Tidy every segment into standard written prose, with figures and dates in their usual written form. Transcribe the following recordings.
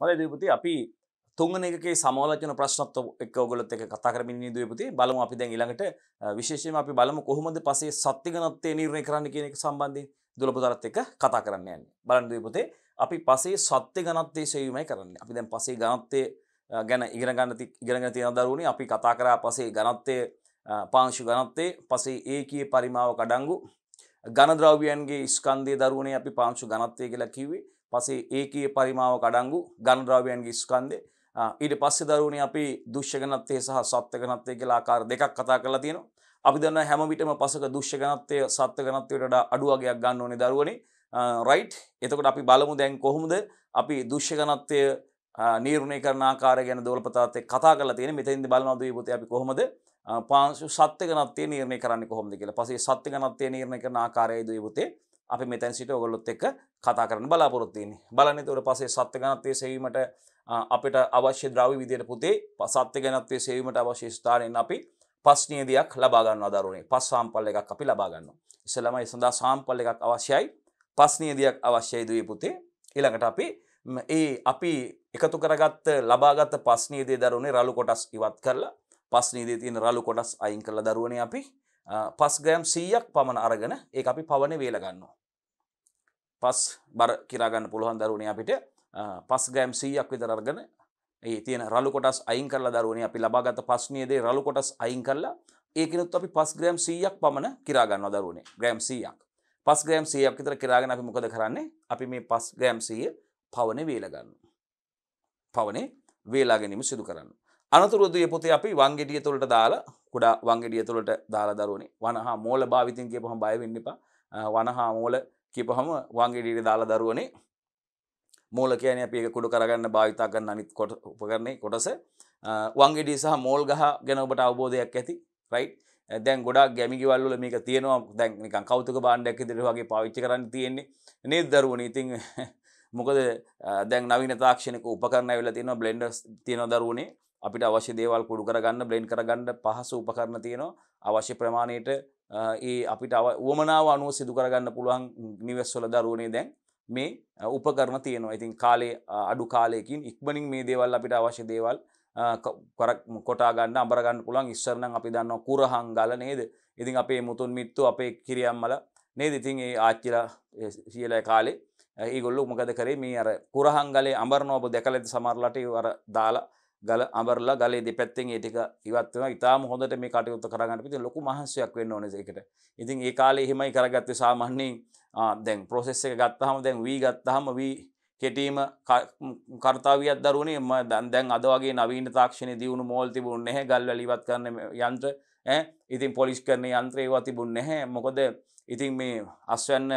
හොඳයි දීපති අපි තුන්වෙනි එකේ සමාලෝචන ප්‍රශ්නත් එක්ක ඔයගොල්ලොත් එක්ක කතා කරමින් ඉන්නේ දීපති බලමු අපි දැන් ඊළඟට විශේෂයෙන්ම අපි බලමු කොහොමද පස්සේ සත්‍ය ඝනත්වය නිර්ණය කරන්න කියන එක සම්බන්ධයෙන් දුලපුතාලත් එක්ක කතා කරන්න යන්නේ. බලන්න දීපති අපි පස්සේ සත්‍ය ඝනත්වයේ සෙවීමයි කරන්නේ. අපි දැන් පස්සේ ඝනත්වය ගැන ඉගෙනගෙන තියෙන දරුවනේ අපි කතා කරා පස්සේ ඝනත්වයේ පාංශු ඝනත්වයේ පස්සේ ඒකීය පරිමාවක අඩංගු ඝන ද්‍රව්‍යයන්ගේ ස්කන්ධයේ දරුවනේ අපි පාංශු ඝනත්වය කියලා කිව්වේ. පස්සේ ඒකීය පරිමාවක අඩංගු ඝන ද්‍රව්‍යයන්ගේ ස්කන්ධය. ඊට පස්සේ දරුවනේ අපි දුෂ්‍ය ඝනත්වය සහ සත්ත්ව ඝනත්වය කියලා ආකාර දෙකක් කතා කරලා තියෙනවා. අපි දන්නවා හැම විටම පසක දුෂ්‍ය ඝනත්වය සත්ත්ව ඝනත්වයට වඩා අඩු වගයක් ගන්න ඕනේ දරුවනේ. රයිට්. එතකොට අපි බලමු දැන් කොහොමද අපි දුෂ්‍ය ඝනත්වය නිර්ණය කරන ආකාරය ගැන දෝලපතාත් එක්ක කතා කරලා තියෙන්නේ. මෙතෙන්දී බලනවා දුවේ පුතේ අපි කොහොමද පාංශු සත්ත්ව ඝනත්වය නිර්ණය කරන්නේ කොහොමද කියලා. පස්සේ සත්ත්ව ඝනත්වය නිර්ණය කරන ආකාරයයි දුවේ පුතේ අපි මෙතෙන් සිට ඔයගොල්ලොත් එක්ක කතා කරන්න බලාපොරොත්තු වෙන්නේ. බලන්න එතකොට පස්සේ සත්ත්ව ඝනත්වයේ සෙවීමට අපිට අවශ්‍ය ද්‍රව්‍ය විදියට පුතේ සත්ත්ව ඝනත්වයේ සෙවීමට අවශ්‍ය ස්ථානයෙන් අපි පස් නියදයක් ලබා ගන්නවා දරුවනේ. පස් සාම්පල් එකක් අපි ලබා ගන්නවා. ඉස්සෙල්ලාම ඒ සඳහා සාම්පල් එකක් අවශ්‍යයි. පස් නියදයක් අවශ්‍යයි දුවේ පුතේ. ඊළඟට අපි එකතු කරගත්ත ලබාගත් පස් නියදේ දරුවනේ රළු කොටස් ඉවත් කරලා පස් නියදේ තියෙන රළු කොටස් අයින් කරලා දරුවනේ අපි 5 ග්‍රෑම් 100ක් පමණ අරගෙන ඒක අපි පවනේ වේල ගන්නවා. පස් බර කිරා ගන්න පුළුවන් දරුවනේ අපිට 5 ග්‍රෑම් 100ක් විතර අරගෙන ඒ තියෙන රළු කොටස් අයින් කරලා දරුවනේ අපි ලබාගත් පස් නියදේ රළු කොටස් අයින් කරලා ඒකිනුත් අපි 5 ග්‍රෑම් 100ක් පමණ කිරා ගන්නවා දරුවනේ. ග්‍රෑම් 100ක්. 5 ග්‍රෑම් 100ක් විතර කිරාගෙන අපි මොකද කරන්නේ? අපි මේ 5 ග්‍රෑම් 100 පවනේ වේල ගන්නවා. පවනේ වේලා ගැනීම සිදු කරනවා. අනතුරුව දුවේ පුතේ අපි වංගෙඩිය තුළට දාලා කුඩා වංගෙඩිය තුළට දාලා දරුවනේ වනහා මෝල භාවිතින් කියපුවම බය වෙන්න එපා. වනහා මෝල කියපුවම වංගෙඩියට දාලා දරුවනේ මෝල කියන්නේ අපි ඒක කුඩු කරගන්න භාවිතා කරන අනිත් උපකරණේ කොටස. වංගෙඩිය සහ මෝල් ගහ ගැන ඔබට අවබෝධයක් ඇති. රයිට්. දැන් ගොඩාක් ගැමි ගෙවල් වල මේක තියෙනවා. දැන් නිකන් කෞතුක භාණ්ඩයක් විදිහට වගේ පාවිච්චි කරන්න තියෙන්නේ. නේද දරුවනේ? ඉතින් මොකද දැන් නවීන තාක්ෂණික උපකරණ ඇවිල්ලා තියෙනවා. බ්ලෙන්ඩර්ස් තියෙනවා දරුවනේ. අපිට අවශ්‍ය දේවල් කුඩු කරගන්න බ්ලෙන්ඩ් කරගන්න පහසු උපකරණ තියෙනවා. අවශ්‍ය ප්‍රමාණයට ඒ අපිට උවමනාව අනුව සිදු කරගන්න පුළුවන් නිවෙස් වල දරුවනේ දැන් මේ උපකරණ තියෙනවා. ඉතින් කාලේ අඩු කාලයකින් ඉක්මනින් මේ දේවල් අපිට අවශ්‍ය දේවල් කොටා ගන්න අඹර ගන්න පුළුවන්. ඉස්සර නම් අපි දන්නවා කුරහන් ගල නේද? ඉතින් අපේ මුතුන් මිත්තු අපේ කිරියම්මලා නේද? ඉතින් ඒ ආච්චිලා සීලා කාලේ ඒගොල්ලෝ මොකද කරේ මේ අර කුරහන් ගලේ අඹරනවා. ඔබ දැකලා ඇති සමහරලාට ඒ අර දාලා ගල අඹරලා ගලේ දෙපැත්තෙන් ඒ ටික ඉවත් වෙනවා. ඊටාම හොඳට මේ කටයුත්ත කරගන්න පිටින් ලොකු මහන්සියක් වෙන්න ඕනේ ඒකට. ඉතින් ඒ කාලේ එහෙමයි කරගත්තේ සාමාන්‍යයෙන්. දැන් ප්‍රොසෙස් එක ගත්තාම දැන් වී ගත්තාම වී කෙටීම කර්තව්‍යයක් දරුවනේ. දැන් අද වගේ නවීන තාක්ෂණයේ දියුණු මෝල් තිබුණේ නැහැ. ගල් වැලි ඉවත් කරන යන්ත්‍ර ඉතින් පොලිෂ් කරන යන්ත්‍ර ඒවා තිබුණේ නැහැ. මොකද ඉතින් මේ අස්වැන්න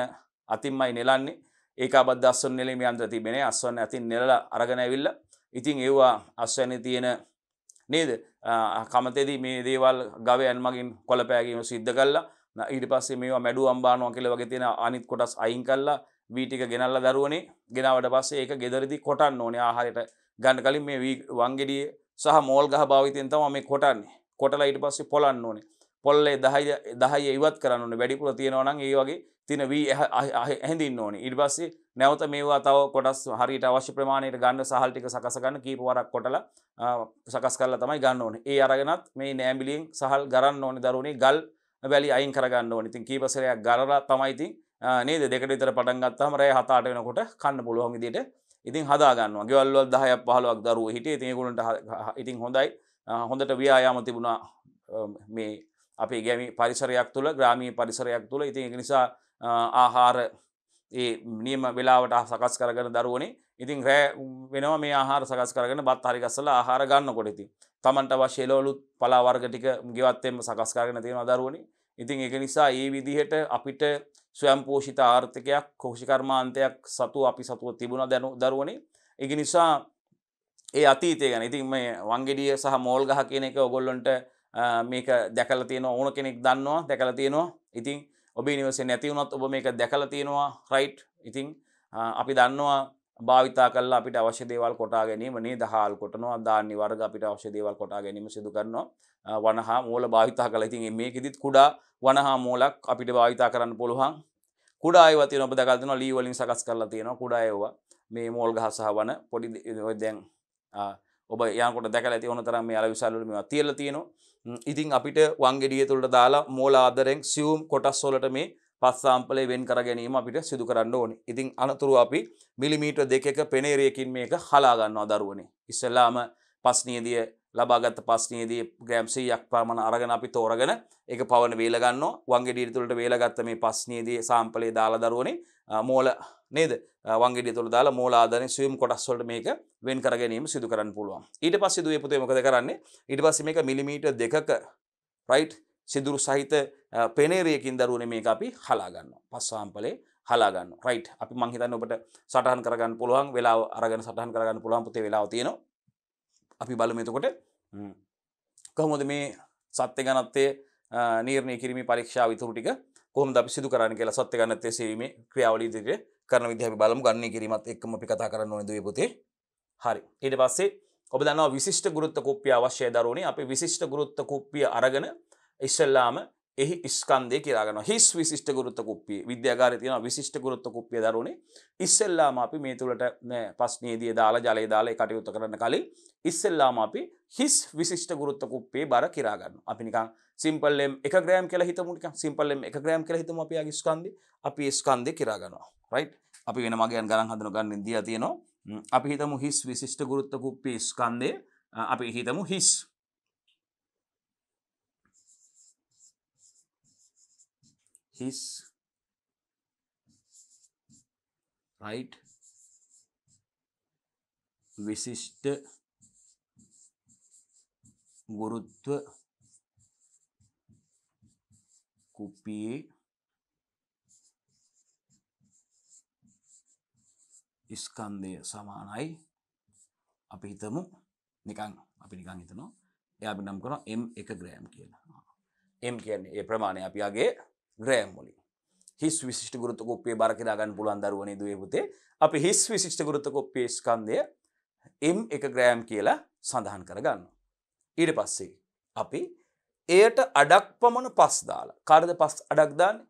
අතින්මයි නෙලන්නේ. ඒකාබද්ධ අස්වැන්න නෙලීමේ යන්ත්‍ර තිබෙන්නේ. අස්වැන්න අතින් නෙලලා අරගෙන ඇවිල්ලා ඉතින් ඒවා අස්වැන්නේ තියෙන නේද කමතේදී මේ දේවල් ගවයන් මගින් කොළපෑගීම සිද්ධ කළා. ඊට පස්සේ මේවා මැඩු අම්බානවා කියලා වගේ තියෙන අනිත් කොටස් අයින් කළා. වී ටික ගෙනල්ලා දරුවනේ ගෙනාවට පස්සේ ඒක ගෙදරදී කොටන්න ඕනේ ආහාරයට ගන්න කලින් මේ වංගෙඩිය සහ මෝල් ගහ භාවිතයෙන් තමයි මේ කොටන්නේ. කොටලා ඊට පස්සේ පොලන්න ඕනේ. පොල්ලේ 10 ඉවත් කරන්න ඕනේ. වැඩිපුර තියෙනවා නම් ඒ වගේ තියෙන වී හැඳින්න ඕනේ. ඊට පස්සේ නැවත මේවා තව කොටස් හරියට අවශ්‍ය ප්‍රමාණයට ගන්න සහල් ටික සකස ගන්න කීප වරක් කොටලා සකස් කරලා තමයි ගන්න ඕනේ. ඒ අරගෙනත් මේ නෑඹිලියෙන් සහල් ගරන්න ඕනේ දරුවනේ. ගල් වැලි අයින් කරගන්න ඕනේ. ඉතින් කීප සැරයක් ගරලා තමයි ඉතින් නේද දෙකට විතර පටන් ගත්තාම රෑ 7-8 වෙනකොට කන්න පුළුවන් විදිහට ඉතින් හදා ගන්නවා. ගෙවල් වල 10ක් 15ක් දරුවෝ හිටියේ. ඉතින් ඒගොල්ලන්ට ඉතින් හොඳයි. හොඳට ව්‍යායාම තිබුණා මේ අපේ ගැමි පරිසරයක් තුල ග්‍රාමීය පරිසරයක් තුල. ඉතින් ඒක නිසා ආහාර ඒ නියම වෙලාවට සකස් කරගෙන දරුවනේ ඉතින් රෑ වෙනවා මේ ආහාර සකස් කරගෙන බත් හරි ගස්සලා ආහාර ගන්නකොට ඉතින් Tamanට අවශ්‍ය එළවලුත් පලා වර්ග ටික ගෙවත්තෙන්ම සකස් කරගෙන තියෙනවා දරුවනේ. ඉතින් ඒක නිසා මේ විදිහට අපිට ස්වයං පෝෂිත ආර්ථිකයක් කෘෂිකර්මාන්තයක් අපි සතුව තිබුණා දරුවනේ. ඒක නිසා ඒ අතීතය ගැන ඉතින් මේ වංගෙඩිය සහ මෝල් ගහ කියන එක ඔයගොල්ලන්ට මේක දැකලා තියෙනවා ඕන කෙනෙක් දන්නවා දැකලා තියෙනවා. ඉතින් ඔබේ නිවසේ නැති වුණත් ඔබ මේක දැකලා තියෙනවා රයිට්. ඉතින් අපි දන්නවා භාවිතා කළා අපිට අවශ්‍ය දේවල් කොටා ගැනීම නේද? හාල් කොටනවා ධාන්‍ය වර්ග අපිට අවශ්‍ය දේවල් කොටා ගැනීම සිදු කරනවා. වනහා මූල භාවිතා කළා. ඉතින් මේකෙදිත් කුඩා වනහා මූලක් අපිට භාවිතා කරන්න පුළුවන්. කුඩා ඒවා තියෙනවා ඔබ දැකලා තියෙනවා ලී වලින් සකස් කරලා තියෙනවා කුඩා ඒවා. මේ මෝල් ගහ සහ වන පොඩි දැන් ඔබ යනකොට දැකලා ඇති ඕන තරම් මේ අල විශාල වල මේවා තියලා තියෙනවා. ඉතින් අපිට වංගෙඩිය තුළට දාලා මෝල ආදරෙන් සියුම් කොටස් වලට මේ පස් සාම්පලේ වෙන් කර ගැනීම අපිට සිදු කරන්න ඕනේ. ඉතින් අනතුරු අපි මිලිමීටර් 2ක පෙනේරියකින් මේක හලා ගන්නවා දරුවනේ. ඉස්සෙල්ලාම පස්නියදිය ලබාගත් පස්නියදී ග්‍රෑම් 100ක් පමණ අරගෙන අපි තෝරගෙන ඒක පවන වේල ගන්නවා. වංගෙඩිය තුළට වේලගත්ත මේ පස්නියදී සාම්පලේ දාලා දරුවනේ මෝල නේද? වංගෙඩිය තුළ දාලා මෝල ආදරෙන් සියුම් කොටස් වලට මේක වෙන් කර ගැනීම සිදු කරන්න පුළුවන්. ඊට පස්සේ දුවේ පුතේ මොකද කරන්නේ? ඊට පස්සේ මේක මිලිමීටර් 2ක රයිට් සිදුරු සහිත පෙනේරියකින් දරුවනේ මේක අපි හලා ගන්නවා. පස් සාම්පලේ හලා ගන්නවා. රයිට්. අපි මං හිතන්නේ ඔබට සටහන් කරගන්න පුළුවන් වෙලාව අරගෙන සටහන් කරගන්න පුළුවන් පුතේ වෙලාව තියෙනවා. අපි බලමු එතකොට කොහොමද මේ සත්‍ය ඝනත්වයේ නිර්ණය කිරීමේ පරීක්ෂාව ඉතුරු ටික කොහොමද අපි සිදු කරන්නේ කියලා සත්‍ය ඝනත්වයේ සෙවීමේ ක්‍රියාවලිය ඉදිරියට කරන විදිහ අපි බලමු. ගණනය කිරීමත් එක්කම අපි කතා කරන්න ඕනේ දුවේ පුතේ. හරි. ඊට පස්සේ ඔබ දන්නවා විශිෂ්ට ගුරුත්ව කුප්පිය අවශ්‍යයි දරුවනේ. අපි විශිෂ්ට ගුරුත්ව කුප්පිය අරගෙන ඉස්සෙල්ලාම එහි ස්කන්ධය කියලා ගන්නවා. හිස් විශිෂ්ට ගුරුත්ව කුප්පිය. විද්‍යාගාරයේ තියෙනවා විශිෂ්ට ගුරුත්ව කුප්පිය දරුවනේ. ඉස්සෙල්ලාම අපි මේ තුලට පස්නියදී දාලා ජලය දාලා ඒ කටයුත්ත කරන්න කලින් ඉස්සෙල්ලාම අපි හිස් විශිෂ්ට ගුරුත්ව කුප්පියේ බර කිරා ගන්නවා. අපි නිකන් සිම්පල් m 1 ග්‍රෑම් කියලා හිතමු නිකන් සිම්පල් m 1 ග්‍රෑම් කියලා හිතමු අපි ආගේ ස්කන්ධය. අපි ඒ ස්කන්ධය කිරා ගන්නවා. රයිට්. අපි වෙන මගයන් ගණන් හදන ගණන් දියා තියෙනවා. අපි හිතමු හිස් විශිෂ්ට ගුරුත්ව කුප්පියේ ස්කන්ධය අපි හිතමු හිස් right විශිෂ්ට ගුරුත්ව කුප්පියේ ස්කන්ධය සමානයි අපි හිතමු නිකන් අපි නිකන් හිතනවා එයා අපි නම් කරනවා m1 ග්‍රෑම් කියලා. m කියන්නේ ඒ ප්‍රමාණය අපි ආගේ ග්‍රෑම් වලින්. හිස් විශිෂ්ට ගුරුත්ව කුප්පියේ බර කිරා ගන්න පුළුවන් දරුවනේ දුවේ පුතේ. අපි හිස් විශිෂ්ට ගුරුත්ව කුප්පියේ ස්කන්ධය m1 ග්‍රෑම් කියලා සඳහන් කරගන්නවා. ඊට පස්සේ අපි එයට අඩක් පමණ පස් දාලා. කාටද පස් අඩක් දාන්නේ?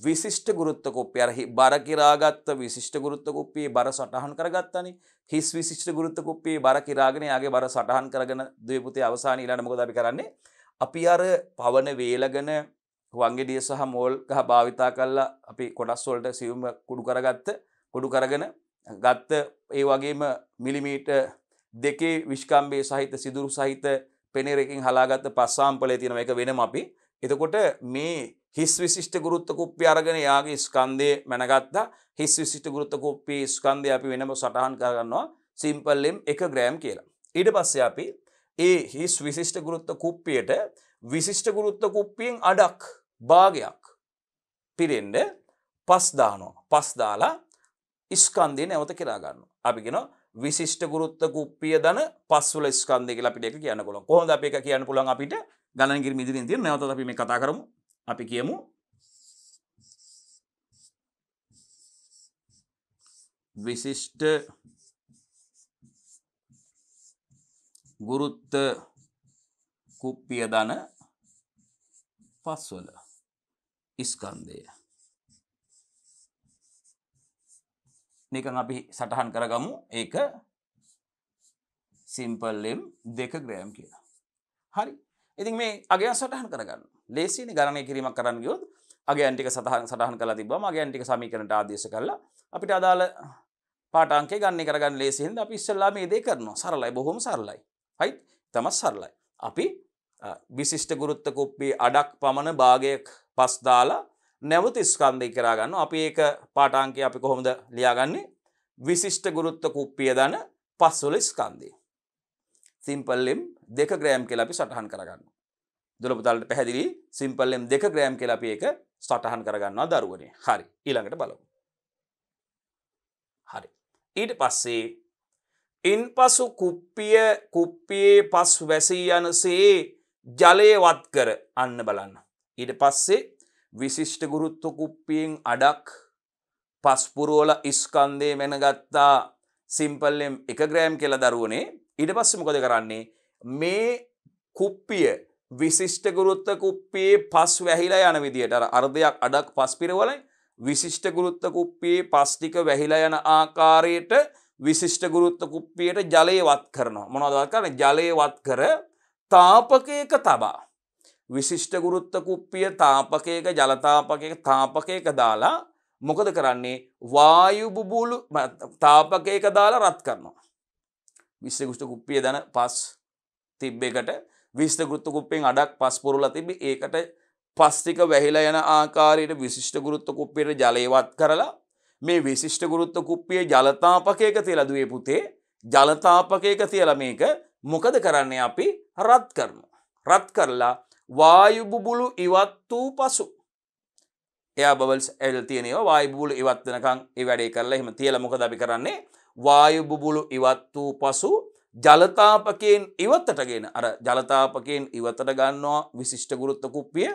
විශිෂ්ට ගුරුත්ව කුප්පිය අර බර කිරාගත්ත විශිෂ්ට ගුරුත්ව කුප්පියේ බර සටහන් කරගත්තානේ. හිස් විශිෂ්ට ගුරුත්ව කුප්පියේ බර කිරාගෙන යාගේ බර සටහන් කරගෙන දුවේ පුතේ අවසාන ඊළඟ මොකද අපි කරන්නේ? අපි අර පවන වේලගෙන වංගෙඩිය සහ මෝල් ගහ භාවිතා කරලා අපි කොටස් වලට සියුම් කුඩු කරගෙන ගත්ත ඒ වගේම මිලිමීටර් 2 විස්කම්බේ සහිත සිදුරු සහිත පෙනේරකින් හලාගත්ත පස් සාම්පලයේ තියෙනවා. ඒක වෙනම අපි. එතකොට මේ හිස් විශිෂ්ට ගුරුත්ව කුප්පිය අරගෙන යාගේ ස්කන්ධය මැනගත්තා. හිස් විශිෂ්ට ගුරුත්ව කුප්පියේ ස්කන්ධය අපි වෙනම සටහන් කරගන්නවා සිම්පල් m 1 ග්‍රෑම් කියලා. ඊට පස්සේ අපි ඒ හිස් විශිෂ්ට ගුරුත්ව කුප්පියට විශිෂ්ට ගුරුත්ව කුප්පියෙන් අඩක් භාගයක් පිරෙන්න පස් දානවා. පස් දාලා ස්කන්ධය නැවත කිරා ගන්නවා. අපි කියනවා විශිෂ්ට ගුරුත්ව කුප්පිය දන පස් වල ස්කන්ධය කියලා අපිට ඒක කියන්න පුළුවන්. කොහොමද අපි ඒක කියන්න පුළුවන් අපිට? ගණන් කිරීම ඉදිරියෙන් තියෙන නැවතත් අපි මේ කතා කරමු. අපි කියමු විශිෂ්ට ගුරුත්ව කුප්පිය දන පස් වල ස්කන්ධය. නිකන් අපි සටහන් කරගමු ඒක සිම්පල් m 2 ග්‍රෑම් කියලා. හරි. ඉතින් මේ අගයන් සටහන් කරගන්න. ලේසියනේ ගණනය කිරීමක් කරන්න ගියොත් අගයන් ටික සටහන් කරලා තිබ්බම අගයන් ටික සමීකරණයට ආදේශ කරලා අපිට අදාළ පාඨාංකය ගණනය කරගන්න ලේසි හින්දා අපි ඉස්සෙල්ලා මේ දේ කරනවා. සරලයි, බොහොම සරලයි. right? තමයි සරලයි. අපි විශිෂ්ට ගුරුත්ව කුප්පියේ අඩක් පමණ භාගයක් පස් දාලා නැවත ස්කන්ධය කරා ගන්නවා. අපි ඒක පාඨාංකය අපි කොහොමද ලියාගන්නේ? විශිෂ්ට ගුරුත්ව කුප්පිය දන පස් වල ස්කන්ධය. සිම්පල් m 2 ග්‍රෑම් කියලා අපි සටහන් කරගන්නවා. දුල පුතාලට පැහැදිලි සිම්පල් m 2 ග්‍රෑම් කියලා අපි ඒක සටහන් කරගන්නවා දරුවනේ. හරි. ඊළඟට බලමු. හරි. ඊට පස්සේ ඉන්පසු කුප්පියේ පස් වැසී යනසේ ජලය වත් කර අන්න බලන්න. ඊට පස්සේ විශිෂ්ට ගුරුත්ව කුප්පියෙන් අඩක් පස් පුරවල ස්කන්ධය මෙනගත්තා සිම්පල් m 1 ග්‍රෑම් කියලා දරුවනේ. ඊට පස්සේ මොකද කරන්නේ? මේ කුප්පිය විශිෂ්ට ගුරුත්ව කුප්පියේ පස් වැහිලා යන විදියට අර අර්ධයක් අඩක් පස් පිරවලයි විශිෂ්ට ගුරුත්ව කුප්පියේ පස් ටික වැහිලා යන ආකාරයට විශිෂ්ට ගුරුත්ව කුප්පියට ජලය වත් කරනවා. මොනවද වත් කරන්නේ? ජලය වත් කර තාපකයක තබා. විශිෂ්ට ගුරුත්ව කුප්පිය තාපකයක ජල තාපකයක දාලා මොකද කරන්නේ? වායු බුබුලු තාපකයක දාලා රත් කරනවා. විශිෂ්ට ගුරුත්ව කුප්පිය දන පස් තිබ්බ එකට විශිෂ්ට ගුරුත්ව කුප්පියෙන් අඩක් පස් පුරලා තිබ්බේ. ඒකට පස් ටික වැහිලා යන ආකාරයට විශිෂ්ට ගුරුත්ව කුප්පියට ජලය වත් කරලා මේ විශිෂ්ට ගුරුත්ව කුප්පියේ ජල තාපකයක තියලා දුවේ පුතේ ජල තාපකයක තියලා මේක මොකද කරන්නේ? අපි රත් කරනවා. රත් කරලා වායු බුබුලු ඉවත් වූ පසු එයා බබල්ස් එල් තියෙනවා. වායු බුබුලු ඉවත් වෙනකන් ඒ වැඩේ කරලා එහෙම තියලා මොකද අපි කරන්නේ? වායු බුබුලු ඉවත් වූ පසු ජල තාපකයෙන් ඉවතටගෙන අර ජල තාපකයෙන් ඉවතට ගන්නවා විශිෂ්ට ගුරුත්ව කුප්පිය.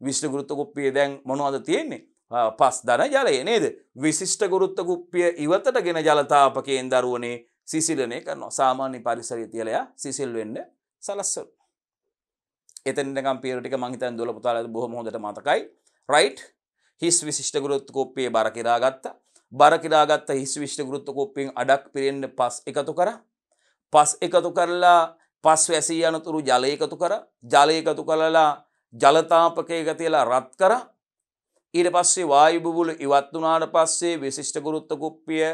විශිෂ්ට ගුරුත්ව කුප්පිය දැන් මොනවද තියෙන්නේ? පස් ධන ජලය නේද? විශිෂ්ට ගුරුත්ව කුප්පිය ඉවතටගෙන ජල තාපකයෙන් දරුවනේ සිසිලනය කරනවා. සාමාන්‍ය පරිසරයේ තියලා එයා සිසිල් වෙන්න සලස්සනවා. එතන නිකන් පියර ටික මං හිතන්නේ දොළ පුතාලාට බොහොම හොඳට මතකයි. රයිට්? හිස් විශිෂ්ට ගුරුත්ව කුප්පියේ බර කිරා ගත්තා. බර කිරා ගත්ත හිස් විශිෂ්ට ගුරුත්ව කුප්පියෙන් අඩක් පිරෙන්න පස් එකතු කරා. පස් එකතු කරලා පස් වැසී යනතුරු ජලය එකතු කරා. ජලය එකතු කරලා ජල තාපකයක තියලා රත් කරා. ඊට පස්සේ වායු බුබුලු ඉවත් වුණාට පස්සේ විශිෂ්ට ගුරුත්ව කුප්පිය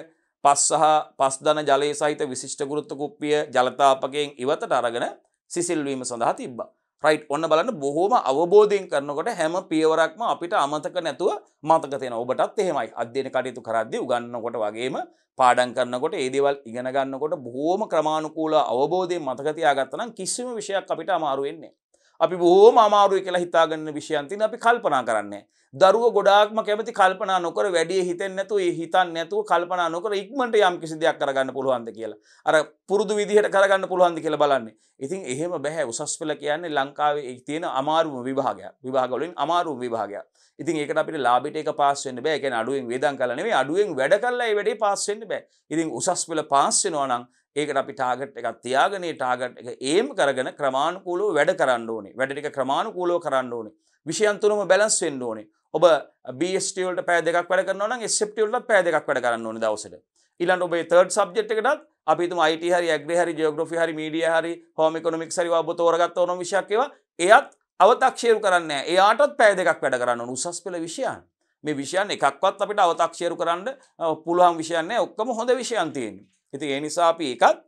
පස් සහ පස් ධන ජලයේ සහිත විශිෂ්ට ගුරුත්ව කුප්පිය ජල තාපකයෙන් ඉවතට අරගෙන සිසිල් වීම සඳහා තිබ්බා. රයිට්? ඔන්න බලන්න බොහොම අවබෝධයෙන් කරනකොට හැම පියවරක්ම අපිට අමතක නැතුව මතක තියෙනවා. ඔබටත් එහෙමයි. අධ්‍යයන කටයුතු කරද්දී උගන්වනකොට වගේම පාඩම් කරනකොට ඒ දේවල් ඉගෙන ගන්නකොට බොහොම ක්‍රමානුකූලව අවබෝධයෙන් මතක තියාගත්තා නම් කිසිම විෂයක් අපිට අමාරු වෙන්නේ නැහැ. අපි බොහොම අමාරුයි කියලා හිතාගන්න විෂයන් තියෙන අපි කල්පනා කරන්නේ. දරුවෝ ගොඩාක්ම කැමති කල්පනා නොකර වැඩි හිතෙන්නේ නැතුව ඒ හිතන්නේ නැතුව කල්පනා නොකර ඉක්මනට යම් කිසි දෙයක් කරගන්න පුළුවන්ද කියලා. අර පුරුදු විදිහට කරගන්න පුළුවන්ද කියලා බලන්නේ. ඉතින් එහෙම බෑ. උසස් පෙළ කියන්නේ ලංකාවේ තියෙන අමාරුම විභාගයක්. විභාග වලින් අමාරුම විභාගයක්. ඉතින් ඒකට අපිට ලාභයට එක පාස් වෙන්න බෑ. ඒ කියන්නේ අඩුවෙන් වේදම් කරලා නෙවෙයි අඩුවෙන් වැඩ කරලා ඒ වැඩේ පාස් වෙන්න බෑ. ඉතින් උසස් පෙළ පාස් වෙනවා නම් ඒකට අපි ටාගට් එකක් තියාගෙන ඒ ටාගට් එක ඒම් කරගෙන ක්‍රමානුකූලව වැඩ කරන්න ඕනේ. වැඩ ටික ක්‍රමානුකූලව කරන්න ඕනේ. විෂයන් තුනම බැලන්ස් වෙන්න ඕනේ. ඔබ BST වලට පැය දෙකක් වැඩ කරනවා නම් SFT වලට පැය දෙකක් වැඩ කරන්න ඕනේ දවසට. ඊළඟට ඔබේ third subject එකටත් අපි හිතමු IT හරි agri හරි geography හරි media හරි home economics හරි ඔබ තෝරගත්ත ඕනම විෂයක් ඒවා එයත් අව탁ෂේරු කරන්නේ නැහැ. එයාටත් පැය දෙකක් වැඩ කරන්න ඕන උසස් පෙළ විෂයන්. මේ විෂයන් එකක්වත් අපිට අව탁ෂේරු කරන්න පුළුවන් විෂයන් නැහැ. ඔක්කොම හොඳ විෂයන් තියෙන්නේ. ඉතින් ඒ නිසා අපි ඒකත්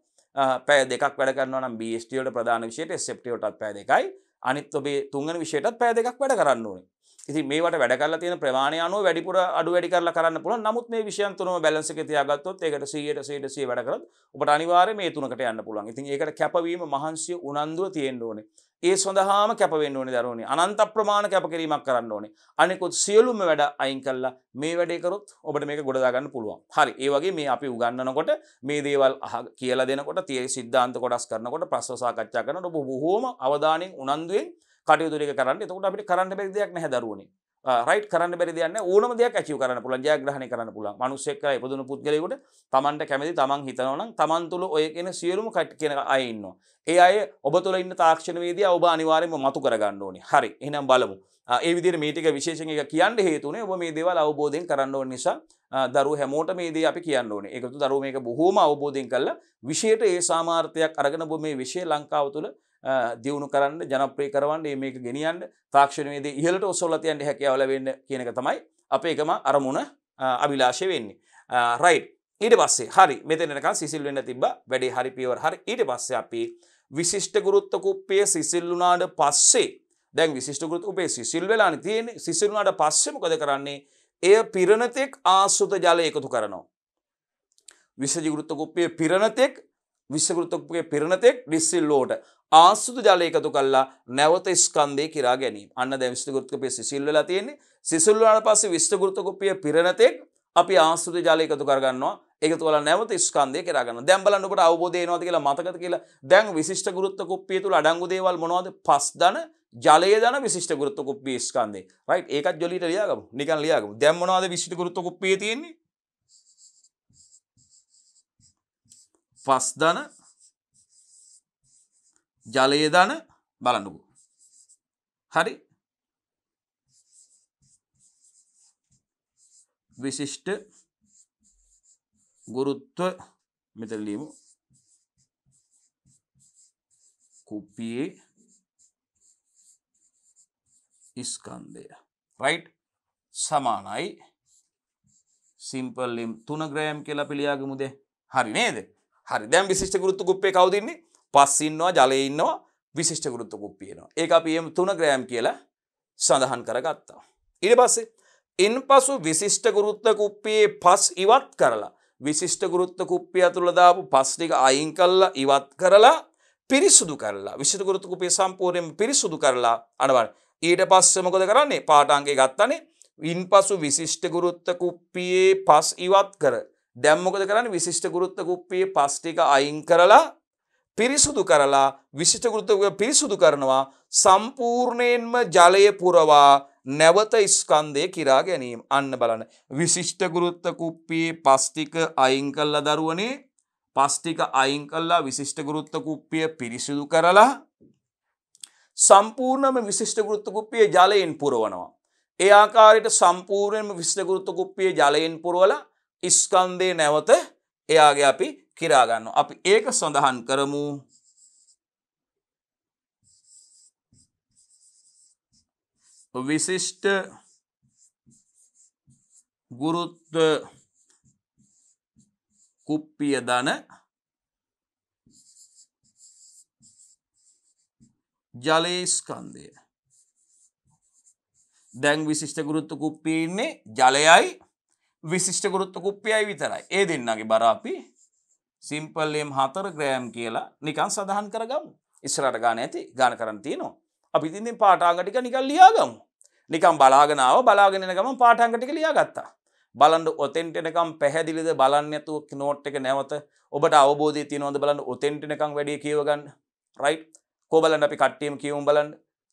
පැය දෙකක් වැඩ කරනවා නම් BST වලට ප්‍රධාන විෂයට SFT වලටත් පැය දෙකයි. අනිත් ඔබේ තුන්වෙනි විෂයටත් පැය දෙකක් වැඩ කරන්න ඕනේ. ඉතින් මේවට වැඩ කරලා තියෙන ප්‍රමාණය අනුව වැඩිපුර අඩු වැඩි කරලා කරන්න පුළුවන්. නමුත් මේ විෂයන් තුනම බැලන්ස් එකේ තියාගත්තොත් ඒකට 100ට වැඩ කරොත් ඔබට අනිවාර්යයෙන් මේ තුනකට යන්න පුළුවන්. ඉතින් ඒකට කැපවීම මහන්සිය උනන්දුව තියෙන්න ඕනේ. ඒ සඳහාම කැප වෙන්න ඕනේ දරුවනේ. අනන්ත ප්‍රමාණ කැපකිරීමක් කරන්න ඕනේ. අනිකුත් සියලුම වැඩ අයින් කළා මේ වැඩේ කරොත් ඔබට මේක ගොඩ දා ගන්න පුළුවන්. හරි. ඒ වගේ මේ අපි උගන්වනකොට මේ දේවල් කියලා දෙනකොට තියේ සිද්ධාන්ත කොටස් කරනකොට ප්‍රශ්න සාකච්ඡා කරනකොට ඔබ බොහෝම අවධානයෙන් උනන්දුවෙන් කටයුතු ටික කරන්න. එතකොට අපිට කරන්න බැරි දෙයක් නැහැ දරුවනේ. රයිට් කරන්න බැරි දෙයක් නැහැ. ඕනම දෙයක් ඇචීව් කරන්න පුළුවන්. ජයග්‍රහණය කරන්න පුළුවන්. මිනිස්සෙක් කියලා ඉපදුණු පුද්ගලයෙකුට Tamanට කැමති Taman හිතනවා නම් Taman තුල ඔය කියන සියලුම කියන අය ඉන්නවා. ඒ අය ඔබ තුල ඉන්න තාක්ෂණවේදියා ඔබ අනිවාර්යයෙන්ම මතු කර ගන්න ඕනේ. හරි. එහෙනම් බලමු. ඒ විදිහට මේ ටික විශේෂයෙන් එක කියන්න හේතුනේ ඔබ මේ දේවල් අවබෝධයෙන් කරන්න ඕන නිසා දරුවෝ හැමෝටම මේ දේ අපි කියන්න ඕනේ. ඒකට දරුවෝ මේක බොහෝම අවබෝධයෙන් කළා විෂයට ඒ සාමාර්ථයක් අරගෙන ඔබ මේ විෂය ලංකාව තුල දියුණු කරන්න ජනප්‍රිය කරවන්න මේක ගෙනියන්න තාක්ෂණවේදී ඉහළට ඔසවලා තියන්න හැකියාව ලැබෙන්න කියන එක තමයි අපේ එකම අරමුණ අභිලාෂය වෙන්නේ. රයිට්. ඊට පස්සේ හරි මෙතන එනකන් සිසිල් වෙන්න තිබ්බා. වැඩේ හරි පියවර හරි. ඊට පස්සේ අපි විශිෂ්ට ගුරුත්ව කුප්පිය සිසිල් වුණාට පස්සේ දැන් විශිෂ්ට ගුරුත්ව කුප්පිය සිසිල් වෙලානේ තියෙන්නේ. සිසිල් වුණාට පස්සේ මොකද කරන්නේ? එය පිරණතෙක් ආසුත ජලය එකතු කරනවා. විශිෂ්ට ගුරුත්ව කුප්පිය පිරණතෙක් විශිෂ්ට ගුරුත්ව කුප්පිය පිරණතෙක් ඩිස්සිල්ලෝට ආසුත ජලය එකතු කළා නැවත ස්කන්ධේ කිරා ගැනීම. අන්න දැන් විශිෂ්ට ගුරුත්ව කුප්පිය සිසිල් වෙලා තියෙන්නේ. සිසිල් වුණාට පස්සේ විශිෂ්ට ගුරුත්ව කුප්පිය පිරණතෙක් අපි ආසුත ජලය එකතු කර ගන්නවා. එකතු වල නැවත ස්කන්ධය කිරා ගන්නවා. දැන් බලන්න ඔබට අවබෝධය එනවද කියලා මතකද කියලා. දැන් විශිෂ්ට ගුරුත්ව කුප්පිය තුල අඩංගු දේවල් මොනවද? පස් ධන ජලය ධන විශිෂ්ට ගුරුත්ව කුප්පිය ස්කන්ධේ. රයිට්. ඒකත් ජොලියට ලියාගමු. නිකන් ලියාගමු. දැන් මොනවද විශිෂ්ට ගුරුත්ව කුප්පියේ තියෙන්නේ? පස් ධන ජලය ධන බලන්නකෝ. හරි. විශිෂ්ට ගුරුත්ව මෙතන ලියමු කුප්පියේ ස්කන්ධය right සමානයි සිම්පල් ලිම් 3 ග්‍රෑම් කියලා අපි ලියාගමුද හරි නේද හරි දැන් විශිෂ්ට ගුරුත්ව කුප්පියේ කවුද ඉන්නේ පස් ඉන්නවා ජලයේ ඉන්නවා විශිෂ්ට ගුරුත්ව කුප්පිය එනවා ඒක අපි එමු 3 ග්‍රෑම් කියලා සඳහන් කරගත්තා ඊට පස්සේ ඉන්පසු විශිෂ්ට ගුරුත්ව කුප්පියේ පස් ඉවත් කරලා විශිෂ්ට ගුරුත්ව කුප්පිය ඇතුළේ දාපු පස් ටික අයින් කරලා ඉවත් කරලා පිරිසුදු කරලා විශිෂ්ට ගුරුත්ව කුප්පිය සම්පූර්ණයෙන් පිරිසුදු කරලා අනවල ඊට පස්සේ මොකද කරන්නේ පාඨාංගය ගත්තනේ ඉන්පසු විශිෂ්ට ගුරුත්ව කුප්පියේ පස් ඉවත් කර දැන් මොකද කරන්නේ විශිෂ්ට ගුරුත්ව කුප්පියේ පස් ටික අයින් කරලා පිරිසුදු කරලා විශිෂ්ට ගුරුත්ව පිරිසුදු කරනවා සම්පූර්ණයෙන්ම ජලය පුරවා නැවත ස්කන්ධය කිරා ගැනීම අන්න බලන්න විශිෂ්ට ගුරුත්ව කුප්පියේ පස් ටික අයින් කළා දරුවනේ පස් ටික අයින් කළා විශිෂ්ට ගුරුත්ව කුප්පිය පිරිසුදු කරලා සම්පූර්ණයෙන්ම විශිෂ්ට ගුරුත්ව කුප්පිය ජලයෙන් පුරවනවා ඒ ආකාරයට සම්පූර්ණයෙන්ම විශිෂ්ට ගුරුත්ව කුප්පිය ජලයෙන් පුරවලා ස්කන්ධය නැවත එයාගේ අපි කිරා ගන්නවා අපි ඒක සඳහන් කරමු විශිෂ්ට ගුරුත්ව කුප්පිය දන ජලයේ ස්කන්ධය දැන් විශිෂ්ට ගුරුත්ව කුප්පියේ ඉන්නේ ජලයයි විශිෂ්ට ගුරුත්ව කුප්පියයි විතරයි ඒ දෙන්නගේ බර අපි සිම්පල් M 4 ග්‍රෑම් කියලා නිකන් සඳහන් කරගමු ඉස්සරහට ගාන ඇති ගාන කරන් තියෙනවා අපි ඉතින් පාඨාංග ටික නිකන් ලියාගමු නිකන් බලාගෙන ආව බලාගෙන එන ගමන් පාඨාංග ටික ලියාගත්තා බලන්න ඔතෙන්ට එනකම් පැහැදිලිද බලන්න නැතුව නෝට් එක නැවත ඔබට අවබෝධය තියෙනවද බලන්න ඔතෙන්ට එනකම් වැඩි කියව ගන්න රයිට් කො බලන්න අපි කට්ටියම කියමු බලන්න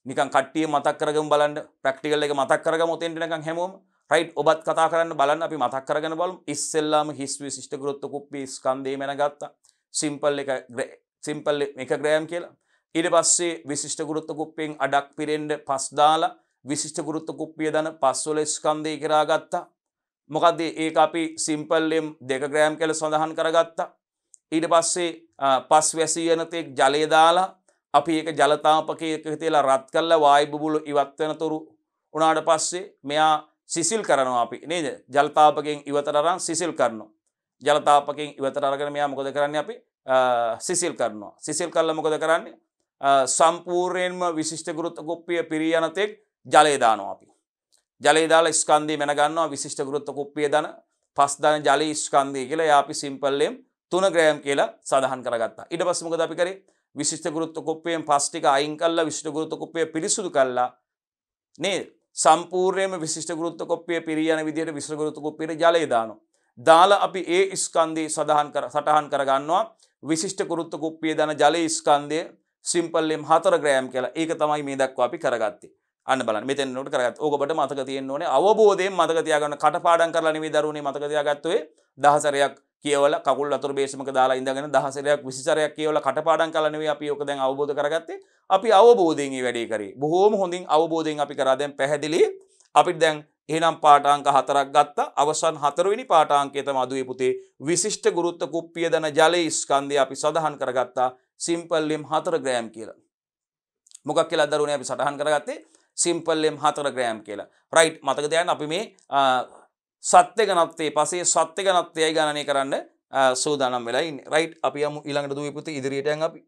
නිකන් කට්ටිය මතක් කරගමු බලන්න ප්‍රැක්ටිකල් එක මතක් කරගමු ඔතෙන්ට එනකම් හැමෝම රයිට් ඔබත් කතා කරන්න බලන්න අපි මතක් කරගෙන බලමු ඉස්සෙල්ලාම හිස් විශිෂ්ට ගුරුත්ව කුප්පියේ ස්කන්ධය මෙන ගත්තා සිම්පල් එක ග්‍රෑම් කියලා ඊට පස්සේ විශිෂ්ට ගුරුත්ව කුප්පියෙන් අඩක් පිරෙන්න පස් දාලා විශිෂ්ට ගුරුත්ව කුප්පිය දන පස් වල ස්කන්ධය කිරා ගත්තා මොකද ඒක අපි සිම්පල් M 2 ග්‍රෑම් කියලා සඳහන් කරගත්තා ඊට පස්සේ පස් වැසී යන තෙක් ජලය දාලා අපි ඒක ජල තාපකයක තියලා රත් කරලා වායු බුබුලු ඉවත් වෙනතුරු උනාට පස්සේ මෙයා සිසිල් කරනවා අපි නේද ජල තාපකයෙන් ඉවතට අරන් සිසිල් කරනවා ජල තාපකයෙන් ඉවතට අරගෙන මෙයා මොකද කරන්නේ අපි සිසිල් කරනවා සිසිල් කළා මොකද කරන්නේ සම්පූර්ණයෙන්ම විශිෂ්ට ගුරුත්ව කුප්පිය පිරී යන තෙක් ජලය දානවා අපි ජලය දාලා ස්කන්ධය මෙන ගන්නවා විශිෂ්ට ගුරුත්ව කුප්පිය දන පස් දාන ජලයේ ස්කන්ධය කියලා එයා අපි සිම්පල් M 3 ග්‍රෑම් කියලා සඳහන් කරගත්තා ඊට පස්සේ මොකද අපි කරේ විශිෂ්ට ගුරුත්ව කුප්පියෙන් පස් ටික අයින් කළා විශිෂ්ට ගුරුත්ව කුප්පිය පිරිසුදු කළා නේද සම්පූර්ණයෙන්ම විශිෂ්ට ගුරුත්ව කුප්පිය පිරී යන විදිහට විශිෂ්ට ගුරුත්ව කුප්පියට ජලය දානවා දාලා අපි ඒ ස්කන්ධය සටහන් කර ගන්නවා විශිෂ්ට ගුරුත්ව කුප්පිය දන ජලයේ ස්කන්ධය සිම්පල් M 4 ග්‍රෑම් කියලා ඒක තමයි මේ දක්වා අපි කරගත්තේ අන්න බලන්න මෙතෙන් නෝට් කරගත්ත. ඕක ඔබට මතක තියෙන්න ඕනේ. අවබෝධයෙන් මතක තියාගන්න කටපාඩම් කරලා නෙමෙයි දරුවනේ මතක තියාගත්තේ 10 සැරයක් කියවලා කකුල් අතුරු බේසමක දාලා ඉඳගෙන 10 සැරයක් 20 සැරයක් කියවලා කටපාඩම් කරලා නෙමෙයි අපි ඕක දැන් අවබෝධ කරගත්තේ. අපි අවබෝධයෙන් මේ වැඩේ කරේ. බොහෝම හොඳින් අවබෝධයෙන් අපි කරා දැන් පැහැදිලි. අපිට දැන් එහෙනම් පාඨාංක 4ක් ගත්තා. අවසන් 4 වෙනි පාඨාංකය තමයි අදුවේ පුතේ විශිෂ්ට ගුරුත්ව කුප්පිය දන ජලයේ ස්කන්ධය අපි සඳහන් කරගත්තා. සිම්පල් M 4 ග්‍රෑම් කියලා. මොකක් කියලා දරුවනේ අපි සටහන් කරගත්තේ සිම්පල් M 4 ග්‍රෑම් කියලා. රයිට් මතක තියාගන්න අපි මේ සත්‍ය ගණත්වයේ පස්සේ සත්‍ය ගණත්වයයි ගණනය කරන්න සූදානම් වෙලා ඉන්නේ. රයිට් අපි යමු ඊළඟට දුවේ පුතේ ඉදිරියට යන් අපි.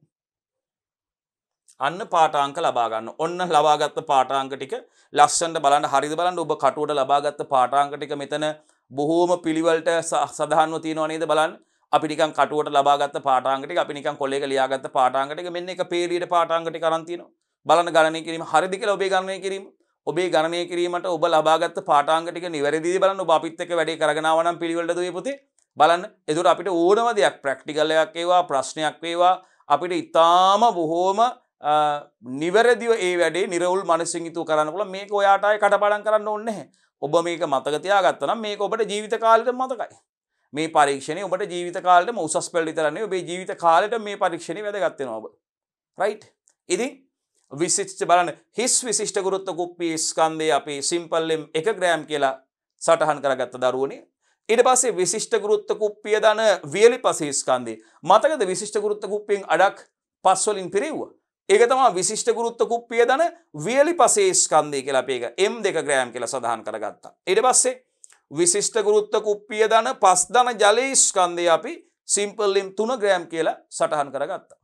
අන්න පාඨාංක ලබා ගන්න. ඔන්න ලබාගත්ත පාඨාංක ටික ලස්සනට බලන්න හරිද බලන්න ඔබ කටුවට ලබාගත්ත පාඨාංක ටික මෙතන බොහෝම පිළිවෙලට සදාහන්ව තියෙනවා නේද බලන්න. අපි නිකන් කටුවට ලබාගත්ත පාඨාංක ටික අපි නිකන් කොලයක ලියාගත්ත පාඨාංක ටික මෙන්න එක පේරියට පාඨාංක ටික අරන් තියෙනවා. බලන්න ගණනය කිරීම හරිද කියලා ඔබේ ගණනය කිරීම. ඔබේ ගණනය කිරීමට ඔබ ලබාගත්ත පාඨාංක ටික නිවැරදිද බලන්න ඔබ අපිත් එක්ක වැඩේ කරගෙන ආව නම් පිළිවෙලට දුවේ පුතේ. බලන්න. එතකොට අපිට ඕනම දෙයක් ප්‍රැක්ටිකල් එකක් වේවා ප්‍රශ්නයක් වේවා අපිට ඊටාම බොහෝම නිවැරදිව ඒ වැඩේ නිර්වුල් මනසින් යුතුව කරන්න පුළුවන්. මේක ඔයාට ආයේ කටපාඩම් කරන්න ඕනේ නැහැ. ඔබ මේක මතක තියාගත්තා නම් මේක ඔබට ජීවිත කාලෙටම මතකයි. මේ පරීක්ෂණය ඔබට ජීවිත කාලෙටම උසස් පෙළ විතර නෙවෙයි ඔබේ ජීවිත කාලෙට මේ පරීක්ෂණය වැදගත් වෙනවා ඔබ. රයිට්? ඉතින් විශිෂ්ට බලන්න හිස් විශිෂ්ට ගුරුත්ව කුප්පියේ ස්කන්ධය අපි සිම්පල් M 1 ග්‍රෑම් කියලා සටහන් කරගත්ත දරුවනේ. ඊට පස්සේ විශිෂ්ට ගුරුත්ව කුප්පිය දන වියලි පසේ ස්කන්ධේ. මතකද විශිෂ්ට ගුරුත්ව කුප්පියෙන් අඩක් පස් වලින් පිරෙව්වා. ඒක තමයි විශිෂ්ට ගුරුත්ව කුප්පිය දන වියලි පසේ ස්කන්ධය කියලා අපි ඒක M2 ග්‍රෑම් කියලා සඳහන් කරගත්තා. ඊට පස්සේ විශිෂ්ට ගුරුත්ව කුප්පිය දන පස් දන ජලයේ ස්කන්ධය අපි සිම්පල් M 3 ග්‍රෑම් කියලා සටහන් කරගත්තා.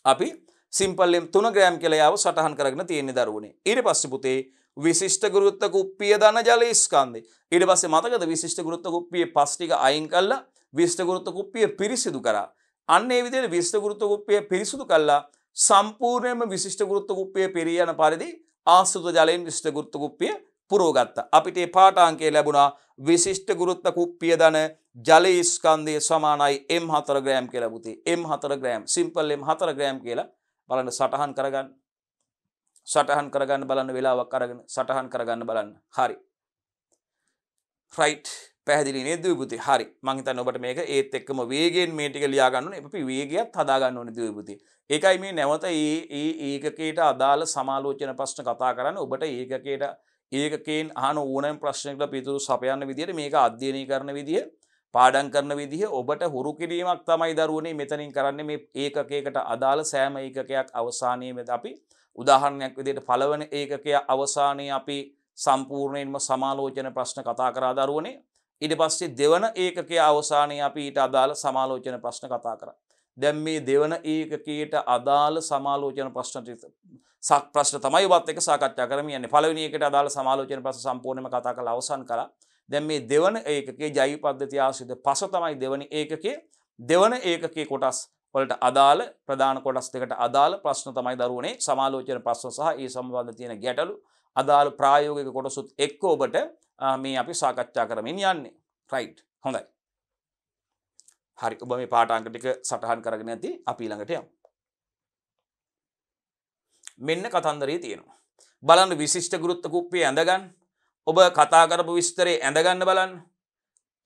අපි සිම්පල් M 3 ග්‍රෑම් කියලා යාව සටහන් කරගෙන තියෙන දරුවනේ. ඊට පස්සේ පුතේ විශිෂ්ට ගුරුත්ව කුප්පිය දන ජලයේ ස්කන්ධය. ඊට පස්සේ මතකද විශිෂ්ට ගුරුත්ව කුප්පියේ පස් ටික අයින් කළා විශිෂ්ට ගුරුත්ව කුප්පිය පිරිසිදු කරා. අන්න ඒ විදිහට විශිෂ්ට ගුරුත්ව කුප්පිය පිරිසිදු කළා සම්පූර්ණයෙන්ම විශිෂ්ට ගුරුත්ව කුප්පිය පෙරී යන පරිදි ආශ්‍රිත ජලයෙන් විශිෂ්ට ගුරුත්ව කුප්පිය පුරවගත්තා. අපිට මේ පාඨාංකය ලැබුණා විශිෂ්ට ගුරුත්ව කුප්පිය දන ජලයේ ස්කන්ධය සමානයි M4 ග්‍රෑම් කියලා පුතේ. M4 gram simple M4 gram කියලා බලන්න සටහන් කරගන්න. සටහන් කරගන්න බලන්න වෙලාවක් අරගෙන සටහන් කරගන්න බලන්න. හරි. රයිට්. පැහැදිලි නේද පුතේ? හරි. මම හිතන්නේ ඔබට මේක ඒත් එක්කම වේගයෙන් මේ ටික ලියා ගන්න ඕනේ. අපි වේගයත් හදා ගන්න ඕනේ පුතේ. ඒකයි මේ නැවත ඒකකයට අදාළ සමාලෝචන ප්‍රශ්න කතා කරන්නේ. ඔබට ඒකකයෙන් අහන ඕනෑම ප්‍රශ්නයකට පිළිතුරු සපයන්න විදිහට මේක අධ්‍යයනය කරන විදිහ, පාඩම් කරන විදිහ ඔබට හුරු කිරීමක් තමයි දරුවනේ මෙතනින් කරන්නේ. මේ ඒකකයකට අදාළ සෑම ඒකකයක් අවසානයේදී අපි උදාහරණයක් විදිහට පළවෙනි ඒකකයේ අවසානයේ අපි සම්පූර්ණයෙන්ම සමාලෝචන ප්‍රශ්න කතා කරා දරුවනේ. ඊට පස්සේ දෙවන ඒකකයේ අවසානයේ අපි ඊට අදාළ සමාලෝචන ප්‍රශ්න කතා කරා. දැන් මේ දෙවන ඒකකයට අදාළ සමාලෝචන ප්‍රශ්න තමයි ඔබත් එක්ක සාකච්ඡා කරමින් යන්නේ. පළවෙනි ඒකකට අදාළ සමාලෝචන ප්‍රශ්න සම්පූර්ණයෙන්ම කතා කරලා අවසන් කරා. දැන් මේ දෙවන ඒකකයේ ජෛව පද්ධතිය ආශ්‍රිත පස තමයි දෙවනි ඒකකයේ දෙවන ඒකකයේ කොටස් වලට අදාළ ප්‍රධාන කොටස් දෙකට අදාළ ප්‍රශ්න තමයි දරුවනේ සමාලෝචන ප්‍රශ්න සහ ඒ සම්බන්ධ තියෙන ගැටලු අදාළ ප්‍රායෝගික කොටසුත් එක්ක ඔබට මේ අපි සාකච්ඡා කරමින් යන්නේ. රයිට්. හොඳයි. හරි. ඔබ මේ පාඨාංක ටික සටහන් කරගෙන ඇති අපි ළඟට යමු. මෙන්න කතන්දරේ තියෙනවා. බලන්න විශිෂ්ට ගුරුත්ව කුප්පිය ඇඳගන්න. ඔබ කතා කරපු විස්තරේ ඇඳගන්න බලන්න.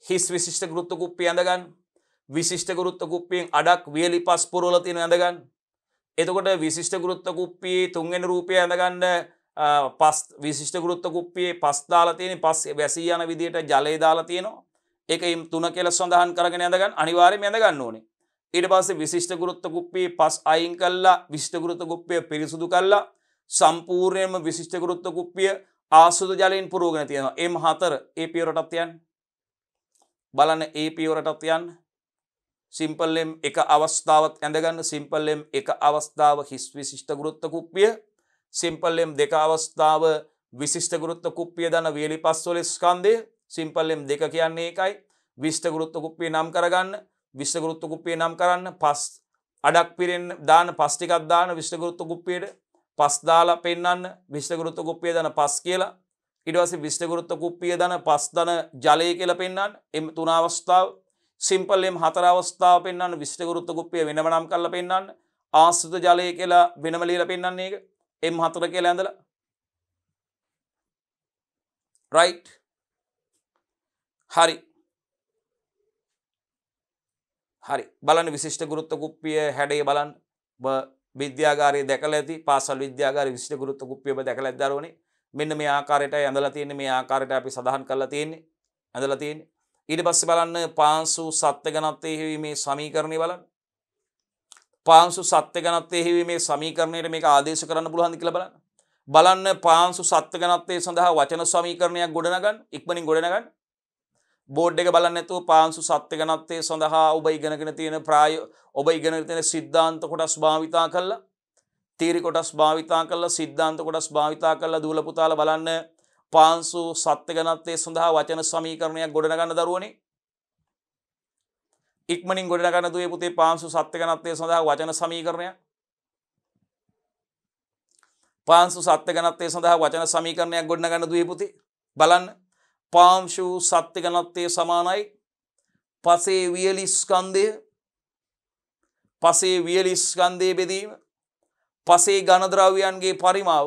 හිස් විශිෂ්ට ගුරුත්ව කුප්පිය ඇඳගන්න. විශිෂ්ට ගුරුත්ව කුප්පියෙන් අඩක් වියලි පස් පුරවලා තියෙන ඇඳගන්න. එතකොට විශිෂ්ට ගුරුත්ව කුප්පියේ තුන්වෙනි රූපය ඇඳගන්න පස් විශිෂ්ට ගුරුත්ව කුප්පියේ පස් දාලා තියෙන පස් වැසී යන විදිහට ජලය දාලා තියෙනවා. ඒක M3 කියලා සඳහන් කරගෙන ඇඳගන්න අනිවාර්යයෙන්ම ඇඳගන්න ඕනේ. ඊට පස්සේ විශිෂ්ට ගුරුත්ව කුප්පියේ පස් අයින් කළා විශිෂ්ට ගුරුත්ව කුප්පිය පිරිසුදු කළා සම්පූර්ණයෙන්ම විශිෂ්ට ගුරුත්ව කුප්පිය ආශ්‍රිත ජලයෙන් පුරවගෙන තියෙනවා. M4 ඒ පියවරටත් යන්න. බලන්න ඒ පියවරටත් යන්න. සිම්පල් M එක අවස්ථාවක් ඇඳගන්න. සිම්පල් M එක අවස්ථාව හිස් විශිෂ්ට ගුරුත්ව කුප්පිය. සිම්පල් M දෙක අවස්ථාව විශිෂ්ට ගුරුත්ව කුප්පිය දන වියලි පස් වල ස්කන්ධය. සිම්පල් M දෙක කියන්නේ ඒකයි. විශිෂ්ට ගුරුත්ව කුප්පිය නම් කරගන්න. විශිෂ්ට ගුරුත්ව කුප්පිය නම් කරන්න. පස් අඩක් පිරෙන්න දාන පස් ටිකක් දාන විශිෂ්ට ගුරුත්ව කුප්පියට පස් දාලා පෙන්නන්න. විශිෂ්ට ගුරුත්ව කුප්පිය දන පස් කියලා. ඊට පස්සේ විශිෂ්ට ගුරුත්ව කුප්පිය දන පස් දන ජලය කියලා පෙන්නන්න. M 3 අවස්ථාව. සිම්පල් M 4 අවස්ථාව පෙන්නන්න. විශිෂ්ට ගුරුත්ව කුප්පිය වෙනම නම් කරලා පෙන්නන්න. ආශ්‍රිත ජලය කියලා වෙනම ලියලා පෙන්නන්නේ ඒක. M4 කියලා ඇඳලා. රයිට්. හරි. හරි. බලන්න විශිෂ්ට ගුරුත්ව කුප්පිය හැඩය බලන්න. ඔබ විද්‍යාගාරයේ දැකලා ඇති. පාසල් විද්‍යාගාරයේ විශිෂ්ට ගුරුත්ව කුප්පිය ඔබ දැකලා ඇද්ද දරුවනේ. මෙන්න මේ ආකාරයටයි ඇඳලා තියෙන්නේ. මේ ආකාරයට අපි සඳහන් කරලා තියෙන්නේ. ඇඳලා තියෙන්නේ. ඊට පස්සේ බලන්න පාංශු සත්‍ය ඝනත්වයේ හිවීමේ සමීකරණය බලන්න. පාංශු සත්‍ය ඝනත්වයේ හිවීමේ සමීකරණයට මේක ආදේශ කරන්න පුළුවන්ද කියලා බලන්න. බලන්න පාංශු සත්‍ය ඝනත්වයේ සඳහා වචන සමීකරණයක් ගොඩනගන්න. ඉක්මනින් ගොඩනගන්න. බෝඩ් එක බලන්න නැතුව පාංශු සත්‍ය ඝනත්වයේ සඳහා ඔබ ඉගෙනගෙන තියෙන සිද්ධාන්ත කොටස් භාවිතා කළා. තීරි කොටස් භාවිතා කළා. සිද්ධාන්ත කොටස් භාවිතා කළා. දූල පුතාලා බලන්න පාංශු සත්‍ය ඝනත්වයේ සඳහා වචන සමීකරණයක් ගොඩනගන්න දරුවනේ. ඉක්මනින් ගොඩනගන්න දුවේ පුතේ පාංශු සත්‍ය ඝනත්වයේ සඳහා වචන සමීකරණයක්. පාංශු සත්‍ය ඝනත්වයේ සඳහා වචන සමීකරණයක් ගොඩනගන්න දුවේ පුතේ. බලන්න පාංශු සත්‍ය ඝනත්වයේ සමානයි පසේ වියලි ස්කන්ධයේ බෙදීම පසේ ඝන ද්‍රව්‍යයන්ගේ පරිමාව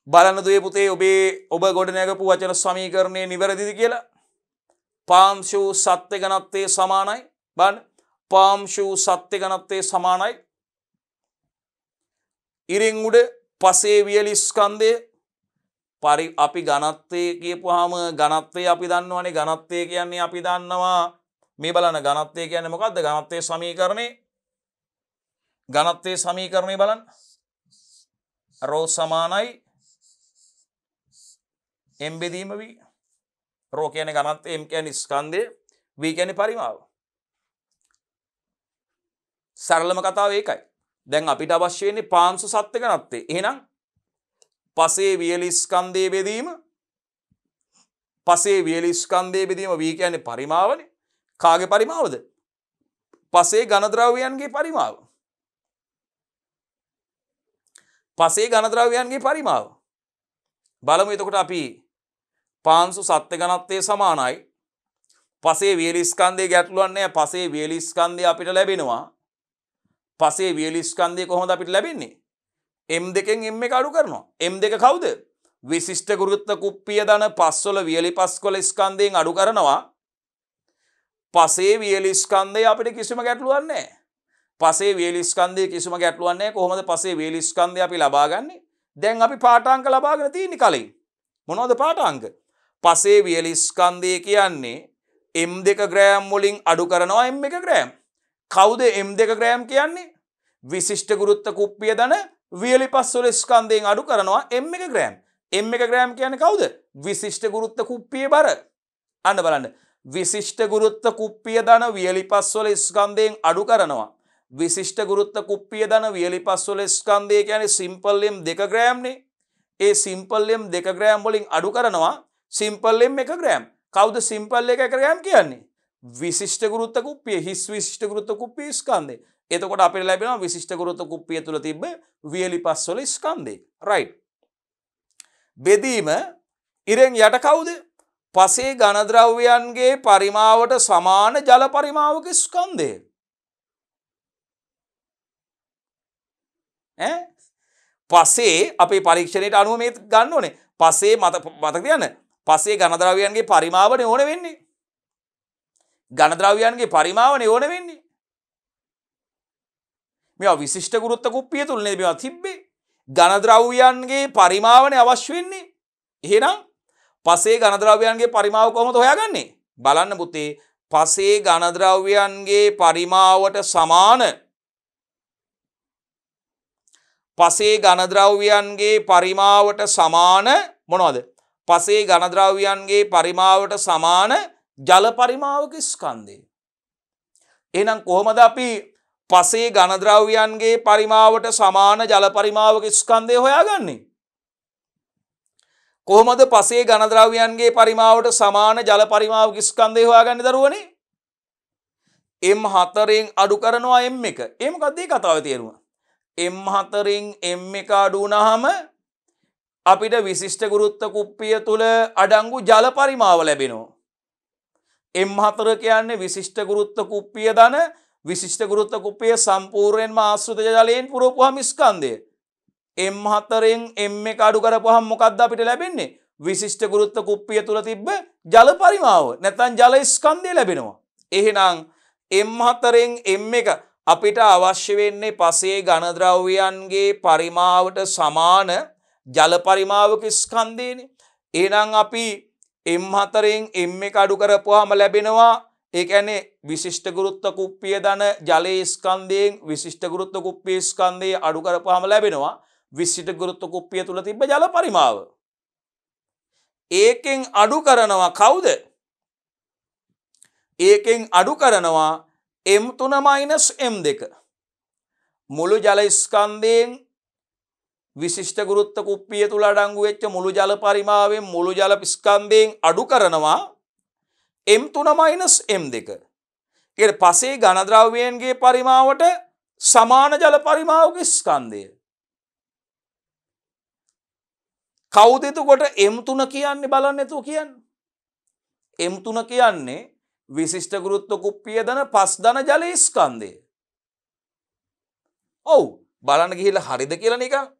බලන්න දුවේ පුතේ ඔබ ගොඩනගපු වචන සමීකරණය නිවැරදිද කියලා. පාංශු සත්‍ය ඝනත්වයේ සමානයි. බලන්න පාංශු සත්‍ය ඝනත්වයේ සමානයි ඉරින් උඩ පසේ වියලි ස්කන්ධය අපි ඝනත්වය කියපුවාම ඝනත්වය අපි දන්නවනේ ඝනත්වය කියන්නේ අපි දන්නවා මේ බලන්න ඝනත්වය කියන්නේ මොකද්ද ඝනත්වයේ සමීකරණය බලන්න රෝ සමානයි m බෙදීම v රෝ කියන්නේ ඝනත්වය m කියන්නේ ස්කන්ධය v කියන්නේ පරිමාව සරලම කතාව ඒකයි දැන් අපිට අවශ්‍ය වෙන්නේ පාංශු සත්‍ය ඝනත්වය එහෙනම් පසේ වියලි ස්කන්ධයේ බෙදීම v කියන්නේ පරිමාවනේ කාගේ පරිමාවද පසේ ඝන ද්‍රව්‍යයන්ගේ පරිමාව බලමු එතකොට අපි පාංශු සත්‍ය ඝනත්වය සමානයි පසේ වියලි ස්කන්ධයේ ගැටලුවක් නැහැ පසේ වියලි ස්කන්ධය අපිට ලැබෙනවා පසේ වියලි ස්කන්ධය කොහොමද අපිට ලැබෙන්නේ m2 m එක අඩු කරනවා m2 කවුද විශිෂ්ට ගුරුත්ව කුප්පිය දන පස්වල වියලි පස්කොළ ස්කන්ධයෙන් අඩු කරනවා පසේ වියලි ස්කන්ධය අපිට කිසිම ගැටලුවක් නැහැ පසේ වියලි ස්කන්ධයේ කිසිම ගැටලුවක් නැහැ කොහොමද පසේ වියලි ස්කන්ධය අපි ලබාගන්නේ දැන් අපි පාඨාංක ලබාගෙන තියෙන්නේ කලින් මොනවද පාඨාංක පසේ වියලි ස්කන්ධය කියන්නේ m2 ග්‍රෑම් වලින් අඩු කරනවා m1 ග්‍රෑම් කවුද m2 ග්‍රෑම් කියන්නේ විශිෂ්ට ගුරුත්ව කුප්පිය දන වියලි පස්වල ස්කන්ධයෙන් අඩු කරනවා m1 ග්‍රෑම් m1 ග්‍රෑම් කියන්නේ කවුද විශිෂ්ට ගුරුත්ව කුප්පියේ බර අන්න බලන්න විශිෂ්ට ගුරුත්ව කුප්පිය දන වියලි පස්වල ස්කන්ධයෙන් අඩු කරනවා විශිෂ්ට ගුරුත්ව කුප්පිය දන වියලි පස්වල ස්කන්ධය කියන්නේ සිම්පල් m 2 ග්‍රෑම් නේ ඒ සිම්පල් m 2 ග්‍රෑම් වලින් අඩු කරනවා සිම්පල් m 1 ග්‍රෑම් කවුද සිම්පල් 1 ග්‍රෑම් කියන්නේ විශිෂ්ට ගුරුත්ව කුප්පිය හිස් විශිෂ්ට ගුරුත්ව කුප්පිය ස්කන්ධය එතකොට අපිට ලැබෙනවා විශිෂ්ට ගුරුත්ව කුප්පිය තුල තිබ්බ වියලි පස්වල ස්කන්ධය රයිට් බෙදීම ඉරෙන් යට කවුද පසේ ඝන ද්‍රව්‍යයන්ගේ පරිමාවට සමාන ජල පරිමාවක ස්කන්ධය පසේ අපේ පරීක්ෂණයට අනුව මේ ගන්න ඕනේ පසේ මතක තියන්න පසේ ඝන ද්‍රව්‍යයන්ගේ පරිමාවනේ ඕන වෙන්නේ ඝන ද්‍රව්‍යයන්ගේ පරිමාවනේ ඕන වෙන්නේ මේවා විශිෂ්ට ගුරුත්ව කුප්පිය තුල නේද මේවා තිබ්බේ ඝන ද්‍රව්‍යයන්ගේ පරිමාවනේ අවශ්‍ය වෙන්නේ එහෙනම් පසේ ඝන ද්‍රව්‍යයන්ගේ පරිමාව කොහොමද හොයාගන්නේ බලන්න පුතේ පසේ ඝන ද්‍රව්‍යයන්ගේ පරිමාවට සමාන පසේ ඝන ද්‍රව්‍යයන්ගේ පරිමාවට සමාන මොනවද පසේ ඝන ද්‍රව්‍යයන්ගේ පරිමාවට සමාන ජල පරිමාවක ස්කන්ධය එහෙනම් කොහොමද අපි පසේ ඝන ද්‍රව්‍යයන්ගේ පරිමාවට සමාන ජල පරිමාවක ස්කන්ධය හොයාගන්නේ කොහොමද පසේ ඝන ද්‍රව්‍යයන්ගේ පරිමාවට සමාන ජල පරිමාවක ස්කන්ධය හොයාගන්නේ දරුවනේ m4න් අඩු කරනවා m1 ඒ මොකක්ද මේ කතාවේ තේරුම m4න් m1 අඩු වුණාම අපිට විශිෂ්ට ගුරුත්ව කුප්පිය තුල අඩංගු ජල පරිමාව ලැබෙනවා m4 කියන්නේ විශිෂ්ට ගුරුත්ව කුප්පිය දන විශිෂ්ට ගුරුත්ව කුප්පිය සම්පූර්ණයෙන්ම ආශ්‍රිත ජලයෙන් පුරවපුවාම ස්කන්ධය m4න් m1 අඩු කරපුවාම මොකක්ද අපිට ලැබෙන්නේ විශිෂ්ට ගුරුත්ව කුප්පිය තුල තිබ්බ ජල පරිමාව නැත්නම් ජල ස්කන්ධය ලැබෙනවා එහෙනම් m4න් m1 අපිට අවශ්‍ය වෙන්නේ පසේ ඝන ද්‍රව්‍යයන්ගේ පරිමාවට සමාන ජල පරිමාවක ස්කන්ධයනේ එහෙනම් අපි m4න් m1 අඩු කරපුවාම ලැබෙනවා ඒ කියන්නේ විශිෂ්ට ගුරුත්ව කුප්පිය දන ජලයේ ස්කන්ධයෙන් විශිෂ්ට ගුරුත්ව කුප්පිය ස්කන්ධය අඩු කරපුවාම ලැබෙනවා විශිෂ්ට ගුරුත්ව කුප්පිය තුල තිබ්බ ජල පරිමාව ඒකෙන් අඩු කරනවා කවුද ඒකෙන් අඩු කරනවා m3 m2 මුළු ජල ස්කන්ධයෙන් විශිෂ්ට ගුරුත්ව කුප්පිය තුල අඩංගු වෙච්ච මුළු ජල පරිමාවෙන් මුළු ජල ස්කන්ධයෙන් අඩු කරනවා m3 m2 ඊට පස්සේ ඝන ද්‍රව්‍යයන්ගේ පරිමාවට සමාන ජල පරිමාවක ස්කන්ධය කවුද එතකොට m3 කියන්නේ බලන්න එතෝ කියන්නේ m3 කියන්නේ විශිෂ්ට ගුරුත්ව කුප්පිය දන පස් දන ජල ස්කන්ධය ඔව් බලන්න ගිහිල්ලා හරිද කියලා නිකන්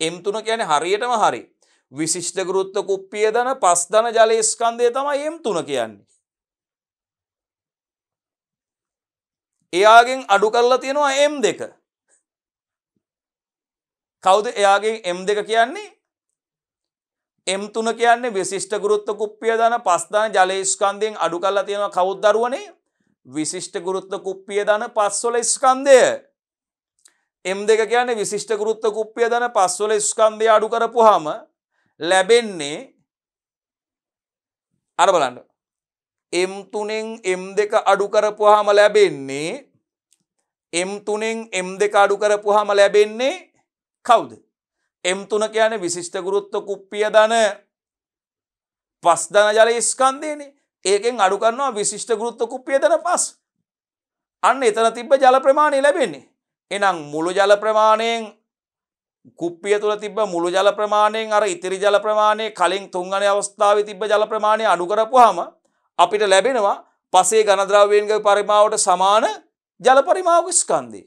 m3 කියන්නේ හරියටම හරි විශිෂ්ට ගුරුත්ව කුප්පිය දන පස් දන ජල ස්කන්ධය තමයි m3 කියන්නේ එයාගෙන් අඩු කරලා තියෙනවා m2 කවුද එයාගෙන් M2 කියන්නේ? M3 කියන්නේ විශිෂ්ට ගුරුත්ව කුප්පිය දන පස් දන ජලයේ ස්කන්ධයෙන් අඩු කරලා තියෙනවා කවුද දරුවනේ? විශිෂ්ට ගුරුත්ව කුප්පිය දන පස්වල ස්කන්ධය. M2 කියන්නේ විශිෂ්ට ගුරුත්ව කුප්පිය දන පස්වල ස්කන්ධය අඩු කරපුවාම ලැබෙන්නේ අර බලන්න. M3න් M2 අඩු කරපුවාම ලැබෙන්නේ M3න් M2 අඩු කරපුවාම ලැබෙන්නේ කවුද? M3 කියන්නේ විශිෂ්ට ගුරුත්ව කුප්පිය දන පස් දන ජලයේ ස්කන්ධයනේ. ඒකෙන් අඩු කරනවා විශිෂ්ට ගුරුත්ව කුප්පිය දන පස්. අන්න එතන තිබ්බ ජල ප්‍රමාණය ලැබෙන්නේ. එහෙනම් මුළු ජල ප්‍රමාණයෙන් කුප්පිය තුල තිබ්බ මුළු ජල ප්‍රමාණයෙන් අර ඉතිරි ජල ප්‍රමාණය කලින් තුන්වෙනි අවස්ථාවේ තිබ්බ ජල ප්‍රමාණය අඩු කරපුවාම අපිට ලැබෙනවා පසේ ඝන ද්‍රව්‍යයන්ගේ පරිමාවට සමාන ජල පරිමාවක ස්කන්ධය.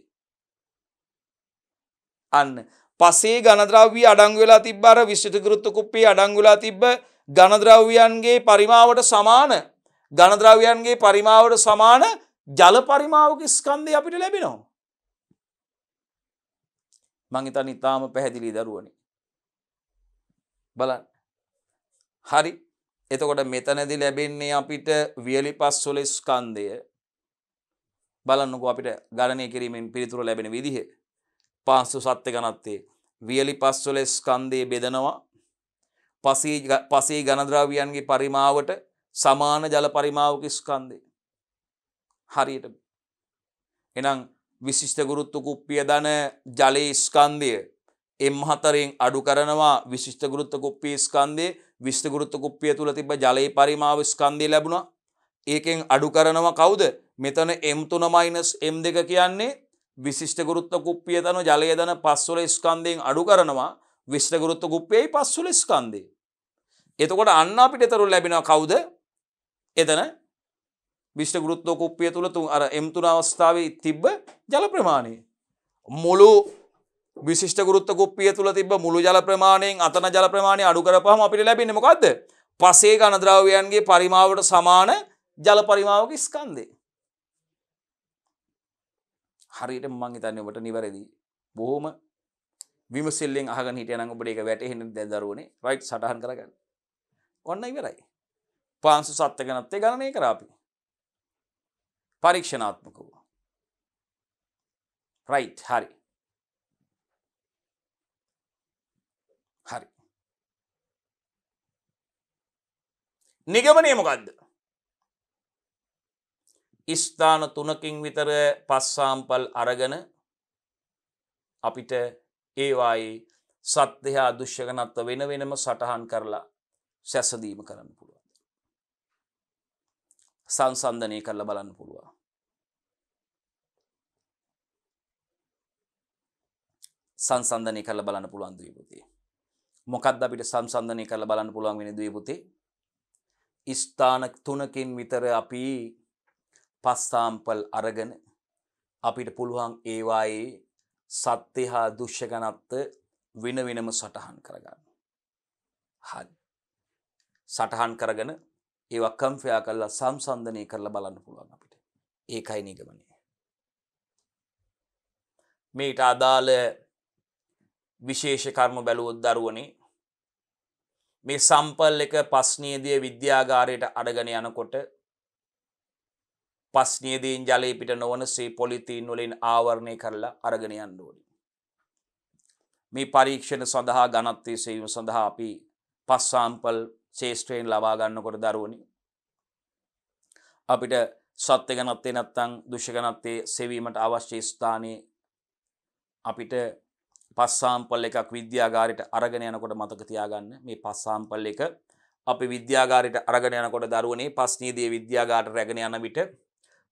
අන්න පසේ ඝන ද්‍රව්‍ය අඩංගු වෙලා තිබ්බ අර විශිෂ්ට ගුරුත්ව කුප්පියේ අඩංගු වෙලා තිබ්බ ඝන ද්‍රව්‍යයන්ගේ පරිමාවට සමාන ඝන ද්‍රව්‍යයන්ගේ පරිමාවට සමාන ජල පරිමාවක ස්කන්ධය අපිට ලැබෙනවා. මං හිතන්නේ ඊටාම පැහැදිලි දරුවනේ. බලන්න. හරි. එතකොට මෙතනදී ලැබෙන්නේ අපිට වියලි පස්වල ස්කන්ධය. බලන්නකෝ අපිට ගණනය කිරීමෙන් පිළිතුර ලැබෙන විදිහ. පාංශු සත්‍ය ඝනත්වයේ වියලි පස්වල ස්කන්ධය බෙදනවා පසේ ඝන ද්‍රව්‍යයන්ගේ පරිමාවට සමාන ජල පරිමාවක ස්කන්ධය. හරියට. එහෙනම් විශිෂ්ට ගුරුත්ව කුප්පිය දන ජලයේ ස්කන්ධය M4න් අඩු කරනවා විශිෂ්ට ගුරුත්ව කුප්පියේ ස්කන්ධය විශිෂ්ට ගුරුත්ව කුප්පිය තුල තිබ්බ ජලයේ පරිමාව ස්කන්ධය ලැබුණා. ඒකෙන් අඩු කරනවා කවුද? මෙතන M3 M2 කියන්නේ විශිෂ්ට ගුරුත්ව කුප්පිය දන ජලය දන පස්වල ස්කන්ධයෙන් අඩු කරනවා විශිෂ්ට ගුරුත්ව කුප්පියේ පස්වල ස්කන්ධය. එතකොට අන්න අපිට ඊතර ලැබෙනවා කවුද? එතන විශිෂ්ට ගුරුත්ව කුප්පිය තුල අර M3 අවස්ථාවේ තිබ්බ ජල ප්‍රමාණය. මුළු විශිෂ්ට ගුරුත්ව කුප්පිය තුල තිබ්බ මුළු ජල ප්‍රමාණයෙන් අතන ජල ප්‍රමාණය අඩු කරපුවාම අපිට ලැබෙන්නේ මොකද්ද? පසේ ඝන ද්‍රව්‍යයන්ගේ පරිමාවට සමාන ජල පරිමාවක ස්කන්ධය. හරියට මම හිතන්නේ ඔබට නිවැරදි. බොහොම විමසිල්ලෙන් අහගෙන හිටියනම් ඔබට ඒක වැටහෙන්නේ දැන් දරුවනේ. රයිට් සටහන් කරගන්න. ඔන්න ඉවරයි. පාංශු සත්‍ය ඝනත්වය ගණනය කරා අපි. පරීක්ෂණාත්මකව. රයිට් හරි. හරි. නිගමනය මොකද්ද? ස්ථාන 3කින් විතර පස් සාම්පල් අරගෙන අපිට ඒවායේ සත්‍ය හා අදෘශ්‍ය ඝනත්ව වෙන වෙනම සටහන් කරලා සැසඳීම කරන්න පුළුවන්. සංසන්දනය කරලා බලන්න පුළුවන්. සංසන්දනය කරලා බලන්න පුළුවන් දුවේ පුතේ. මොකක්ද අපිට සංසන්දනය කරලා බලන්න පුළුවන් වෙන්නේ දුවේ පුතේ? ස්ථාන 3කින් විතර අපි පස් සාම්පල් අරගෙන අපිට පුළුවන් ඒවායේ සත්‍ය හා දෘශ්‍ය ඝනත්ව වෙන වෙනම සටහන් කරගන්න. හරි. සටහන් කරගෙන ඒවා කම්පයා කරලා සංසන්දනය කරලා බලන්න පුළුවන් අපිට. ඒකයි නිගමනය. මේට අදාළ විශේෂ කර්ම බැලුවොත් දරුවනේ මේ සම්පල් එක පස්නියදී විද්‍යාගාරයට අරගෙන යනකොට පස්නියදීන් ජලය පිට නොවනසේ පොලිතීන් වලින් ආවරණය කරලා අරගෙන යන්න ඕනේ. මේ පරීක්ෂණ සඳහා ඝනත්වයේ සෙවීම සඳහා අපි පස් සාම්පල් ශේෂ්ත්‍රයෙන් ලබා ගන්නකොට දරුවනේ අපිට සත්‍ය ඝනත්වයේ නැත්නම් දෘශ්‍ය ඝනත්වයේ සෙවීමට අවශ්‍ය ස්ථානයේ අපිට පස් සාම්පල් එකක් විද්‍යාගාරයට අරගෙන යනකොට මතක තියාගන්න මේ පස් සාම්පල් එක අපි විද්‍යාගාරයට අරගෙන යනකොට දරුවනේ පස්නියදී විද්‍යාගාරයට රැගෙන යන විට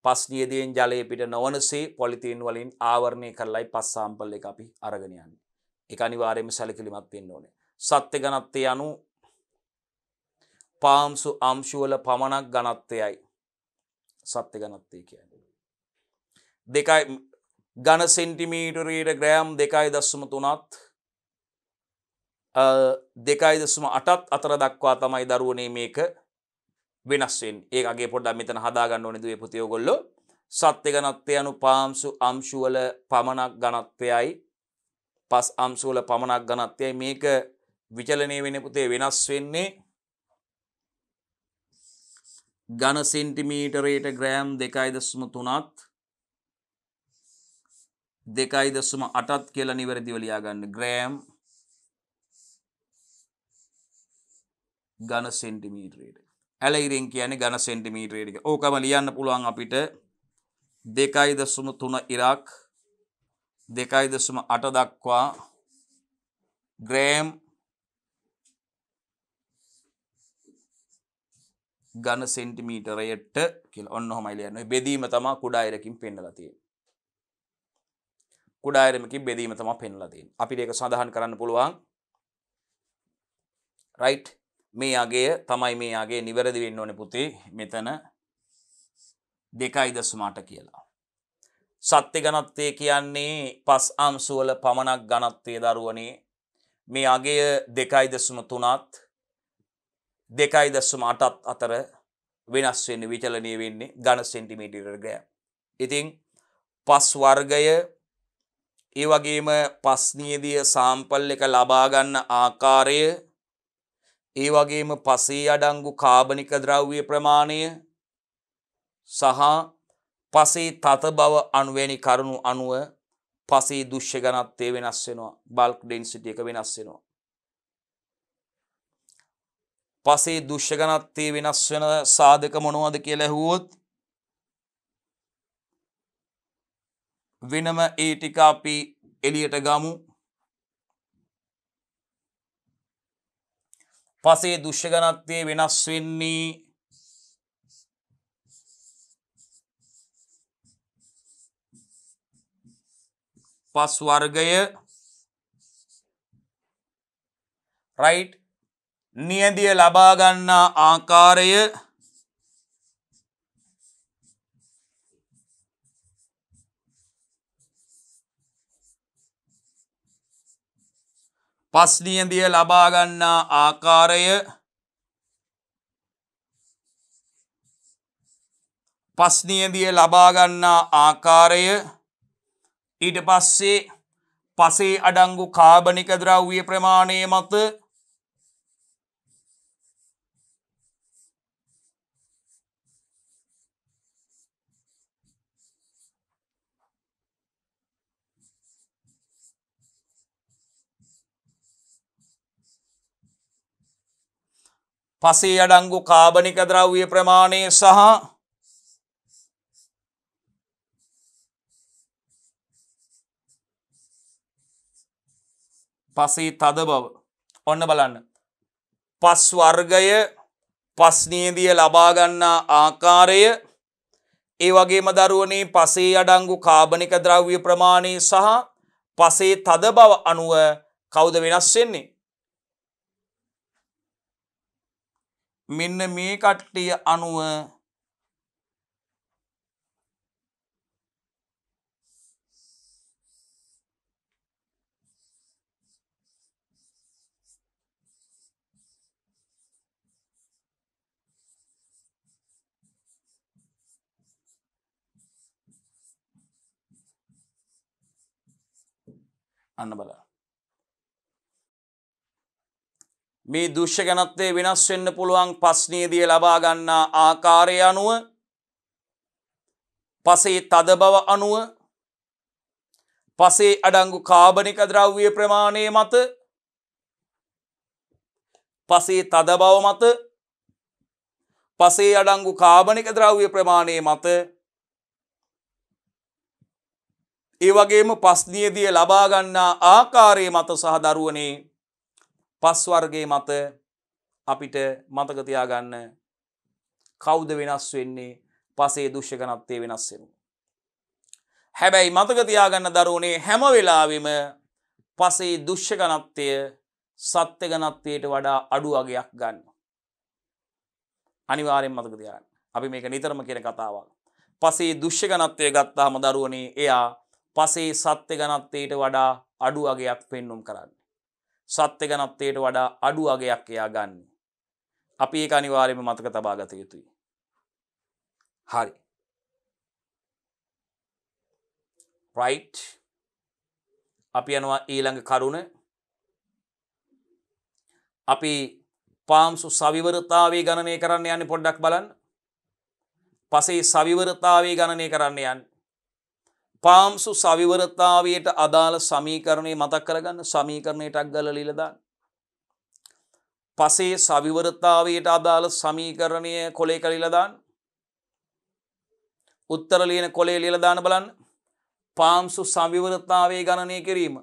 පස්නියදීන් ජලය පිට නොවනසේ පොලිතීන් වලින් ආවරණය කරලායි පස් සාම්පල් එක අපි අරගෙන යන්නේ. ඒක අනිවාර්යයෙන්ම සැලකිලිමත් වෙන්න ඕනේ. සත්‍ය ඝනත්වයේ අනු පාම්සු අංශු වල පමණක් ඝනත්වයයි සත්‍ය ඝනත්වය කියන්නේ. දෙකයි ඝන සෙන්ටිමීටරයට ග්‍රෑම් 2.3ත් 2.8ත් අතර දක්වා තමයි දරුවනේ මේක වෙනස් වෙන්නේ. ඒක අගේ පොඩ්ඩක් මෙතන හදා ගන්න ඕනේ දුවේ පුතේ ඔයගොල්ලෝ. සත්‍ය ඝනත්වය අනු පාම්සු අංශු වල පමණක් ඝනත්වයයි පස් අංශු වල පමණක් ඝනත්වයයි මේක විචලනය වෙන්නේ පුතේ වෙනස් වෙන්නේ ඝන සෙන්ටිමීටරයට ග්‍රෑම් 2.3ත් 2.8ත් කියලා නිවැරදිව ලියා ගන්න. ග්‍රෑම් ඝන සෙන්ටිමීටරයට. ඇලයිරින් කියන්නේ ඝන සෙන්ටිමීටරයට. ඕකම ලියන්න පුළුවන් අපිට 2.3 ඉරක් 2.8 දක්වා ග්‍රෑම් ඝන සෙන්ටිමීටරයට කියලා. ඔන්න ඔහොමයි ලියන්නේ. බෙදීම තමයි කුඩා ඉරකින් පෙන්නලා තියෙන්නේ. කුඩා ඉරමකින් බෙදීම තමයි පෙන්නලා තියෙන්නේ. අපිට ඒක සඳහන් කරන්න පුළුවන්. රයිට්. මේ අගය තමයි මේ අගය නිවැරදි වෙන්න ඕනේ පුතේ. මෙතන 2.8 කියලා. සත්‍ය ඝනත්වය කියන්නේ පස් අංශු වල පමණක් ඝනත්වයේ දරුවනේ. මේ අගය 2.3ත් 2.8ත් අතර වෙනස් වෙන්නේ විචලනය වෙන්නේ ඝන සෙන්ටිමීටර ග්‍රෑම්. ඉතින් පස් වර්ගය ඒ වගේම පස් නියදිය සාම්පල් එක ලබා ගන්න ආකාරය ඒ වගේම පසේ අඩංගු කාබනික ද්‍රව්‍ය ප්‍රමාණය සහ පසේ තත බව අණුවැනි කරුණු අණුව පසේ දුෂ්‍ය ඝනත්වය වෙනස් වෙනවා. බල්ක් ඩෙන්සිටි එක වෙනස් වෙනවා. පසේ දුෂ්‍ය ඝනත්වය වෙනස් වෙන සාධක මොනවද කියලා ඇහුවොත් වෙනම ඒ ටික අපි එළියට ගමු. පසේ දුෂ්‍ය ඝනත්වය වෙනස් වෙන්නේ පස් වර්ගය රයිට් නියදිය ලබා ගන්නා ආකාරය පස් නියදිය ලබා ගන්නා ආකාරය පස් නියදිය ලබා ගන්නා ආකාරය ඊට පස්සේ පසේ අඩංගු කාබනික ද්‍රව්‍ය ප්‍රමාණය මත පසේ අඩංගු කාබනික ද්‍රව්‍ය ප්‍රමාණය සහ පසේ තද බව. ඔන්න බලන්න. පස් වර්ගය පස් නියදිය ලබා ගන්නා ආකාරය ඒ වගේම දරුවනේ පසේ අඩංගු කාබනික ද්‍රව්‍ය ප්‍රමාණය සහ පසේ තද බව අණුව කවුද වෙනස් වෙන්නේ? මෙන්න මේ කට්ටිය අණුව අන්න බලන්න. මේ දුෂ්‍ය ඝනත්වය වෙනස් වෙන්න පුළුවන් පස් නියදිය ලබා ගන්නා ආකාරය අනුව පසේ තද බව අනුව පසේ අඩංගු කාබනික ද්‍රව්‍ය ප්‍රමාණය මත පසේ තද බව මත පසේ අඩංගු කාබනික ද්‍රව්‍ය ප්‍රමාණය මත ඒ වගේම පස් නියදිය ලබා ගන්නා ආකාරය මත සහ දරුවනේ පස් වර්ගයේ මත අපිට මතක තියාගන්න කවුද වෙනස් වෙන්නේ? පසේ දුෂ්‍ය ඝනත්වය වෙනස් වෙනවා. හැබැයි මතක තියාගන්න දරුවනේ හැම වෙලාවෙම පසේ දුෂ්‍ය ඝනත්වය සත්‍ය ඝනත්වයට වඩා අඩු අගයක් ගන්න. අනිවාර්යෙන් මතක තියාගන්න. අපි මේක නිතරම කියන කතාවක්. පසේ දුෂ්‍ය ඝනත්වය ගත්තාම දරුවනේ එයා පසේ සත්‍ය ඝනත්වයට වඩා අඩු අගයක් පෙන්눔 කරන්නේ. සත්‍ය ඝනත්වයට වඩා අඩු අගයක් එයා ගන්න. අපි ඒක අනිවාර්යයෙන්ම මතක තබා ගත යුතුයි. හරි. right. අපි යනවා ඊළඟ කරුණ. අපි පාම්සු සවිවරතාවේ ගණනය කරන්න යන්නේ පොඩ්ඩක් බලන්න. පසේ සවිවරතාවේ ගණනය කරන්න යන්නේ. පාම්සු සවිවරතාවයට අදාළ සමීකරණය මතක් කරගන්න. සමීකරණයට අග්ගල ලියලා දාන්න. පසේ සවිවරතාවයට අදාළ සමීකරණය කොලයක ලියලා දාන්න. උත්තර ලියන කොලේ ලියලා දාන්න බලන්න. පාම්සු සවිවරතාවේ ගණනය කිරීම.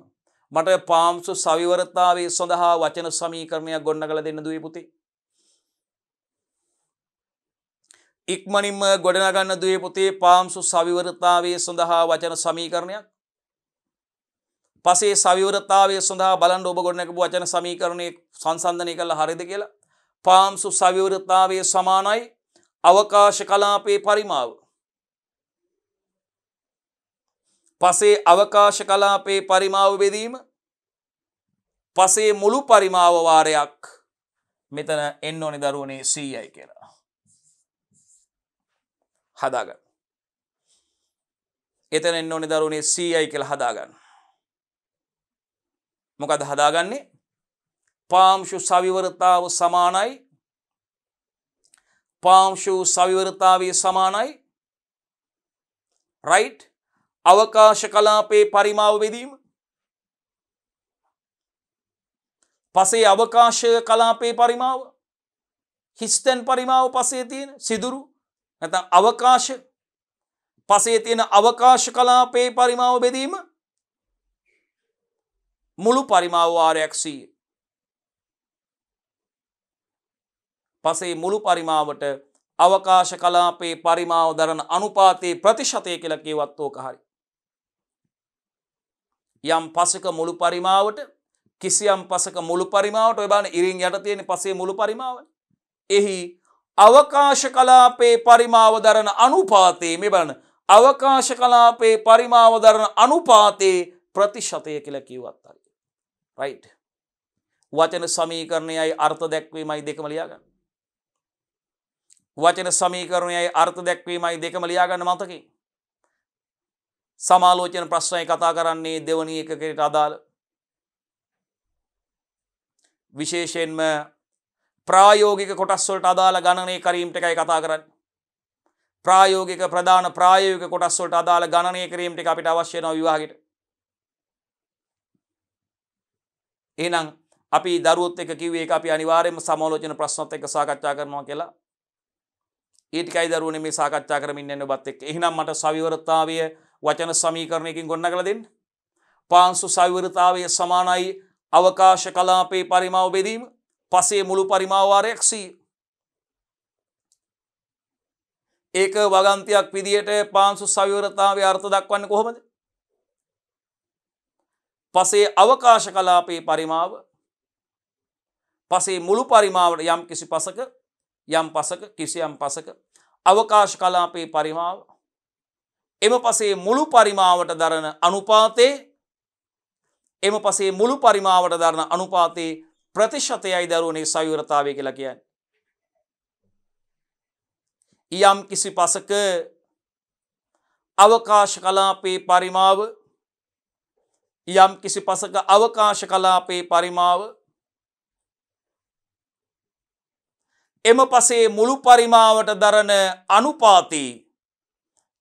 මට පාම්සු සවිවරතාවේ සඳහා වචන සමීකරණයක් ගොඩනගලා දෙන්න දුවේ පුතේ. ඉක්මනින්ම ගොඩනගන්න දුවේ පුතේ පාම්සු සවිවරතාවේ සඳහා වචන සමීකරණයක්. පසේ සවිවරතාවේ සඳහා බලන්න ඔබ ගොඩනගපු වචන සමීකරණයේ සංසන්දනය කළා හරියද කියලා. පාම්සු සවිවරතාවේ සමානයි අවකාශ කලාපයේ පරිමාව. පසේ අවකාශ කලාපයේ පරිමාව බෙදීම. පසේ මුළු පරිමාව වාරයක් මෙතන එන්න ඕනේ දරුවනේ 100යි කියලා. හදාගන්න. එතන එන්න ඕනේ දරුවනේ 100යි කියලා හදාගන්න. මොකද හදාගන්නේ? පාම්සු සවිවරතාව සමානයි. පාම්සු සවිවරතාවේ සමානයි. right? අවකාශ කලාපයේ පරිමාව බෙදීම. පසේ අවකාශ කලාපයේ පරිමාව හිස්තැන් පරිමාව පසේ තියෙන සිදුරු නැත්නම් අවකාශ පසේ තියෙන අවකාශ කලාපයේ පරිමාව බෙදීම මුළු පරිමාව වාරයක් 100. පසේ මුළු පරිමාවට අවකාශ කලාපයේ පරිමාව දරන අනුපාතයේ ප්‍රතිශතය කියලා කියවත් ඕක හරි. යම් පසක මුළු පරිමාවට කිසියම් පසක මුළු පරිමාවට ඔය බලන්න ඉරින් යට තියෙන පසේ මුළු පරිමාවනේ. එහි අවකාශ කලාපයේ පරිමාව දරන අනුපාතයේ මේ බලන්න අවකාශ කලාපයේ පරිමාව දරන අනුපාතයේ ප්‍රතිශතය කියලා කිව්වත් හරි. right? වචන සමීකරණයයි අර්ථ දැක්වීමයි දෙකම ලියා ගන්න. වචන සමීකරණයයි අර්ථ දැක්වීමයි දෙකම ලියා ගන්න මතකේ. සමාලෝචන ප්‍රශ්නය කතා කරන්නේ දෙවනි එකකට අදාළ විශේෂයෙන්ම ප්‍රායෝගික කොටස් වලට අදාළ ගණනය කිරීමට එකයි කතා කරන්නේ. ප්‍රායෝගික ප්‍රධාන ප්‍රායෝගික කොටස් වලට අදාළ ගණනය කිරීමට එක අපිට අවශ්‍ය වෙනවා විභාගෙට. එහෙනම් අපි දරුවොත් එක්ක කිව්වේ ඒක අපි අනිවාර්යයෙන්ම සමාලෝචන ප්‍රශ්නත් එක්ක සාකච්ඡා කරනවා කියලා. ඒ ටිකයි දරුවනේ මේ සාකච්ඡා කරමින් ඉන්නේ ඔබත් එක්ක. එහෙනම් මට සවිවරතාවය වචන සමීකරණයකින් ගොඩනගලා දෙන්න. පාංශු සවිවරතාවය සමානයි අවකාශ කලාපයේ පරිමාව බෙදීම පසේ මුළු පරිමාව වාරයක් 100. ඒක වගන්තියක් විදියට පාංශු සවිවරතාවයේ අර්ථ දක්වන්නේ කොහොමද? පසේ අවකාශ කලාපයේ පරිමාව පසේ මුළු පරිමාවට යම් කිසි පසක කිසියම් පසක අවකාශ කලාපයේ පරිමාව එම පසේ මුළු පරිමාවට දරන අනුපාතේ එම පසේ මුළු පරිමාවට දරන අනුපාතේ ප්‍රතිශතයයි දරුවනේ සවිවරතාවය කියලා කියන්නේ. යම් කිසි පසක අවකාශ කලාපයේ පරිමාව යම් කිසි පසක අවකාශ කලාපයේ පරිමාව එම පසේ මුළු පරිමාවට දරන අනුපාතේ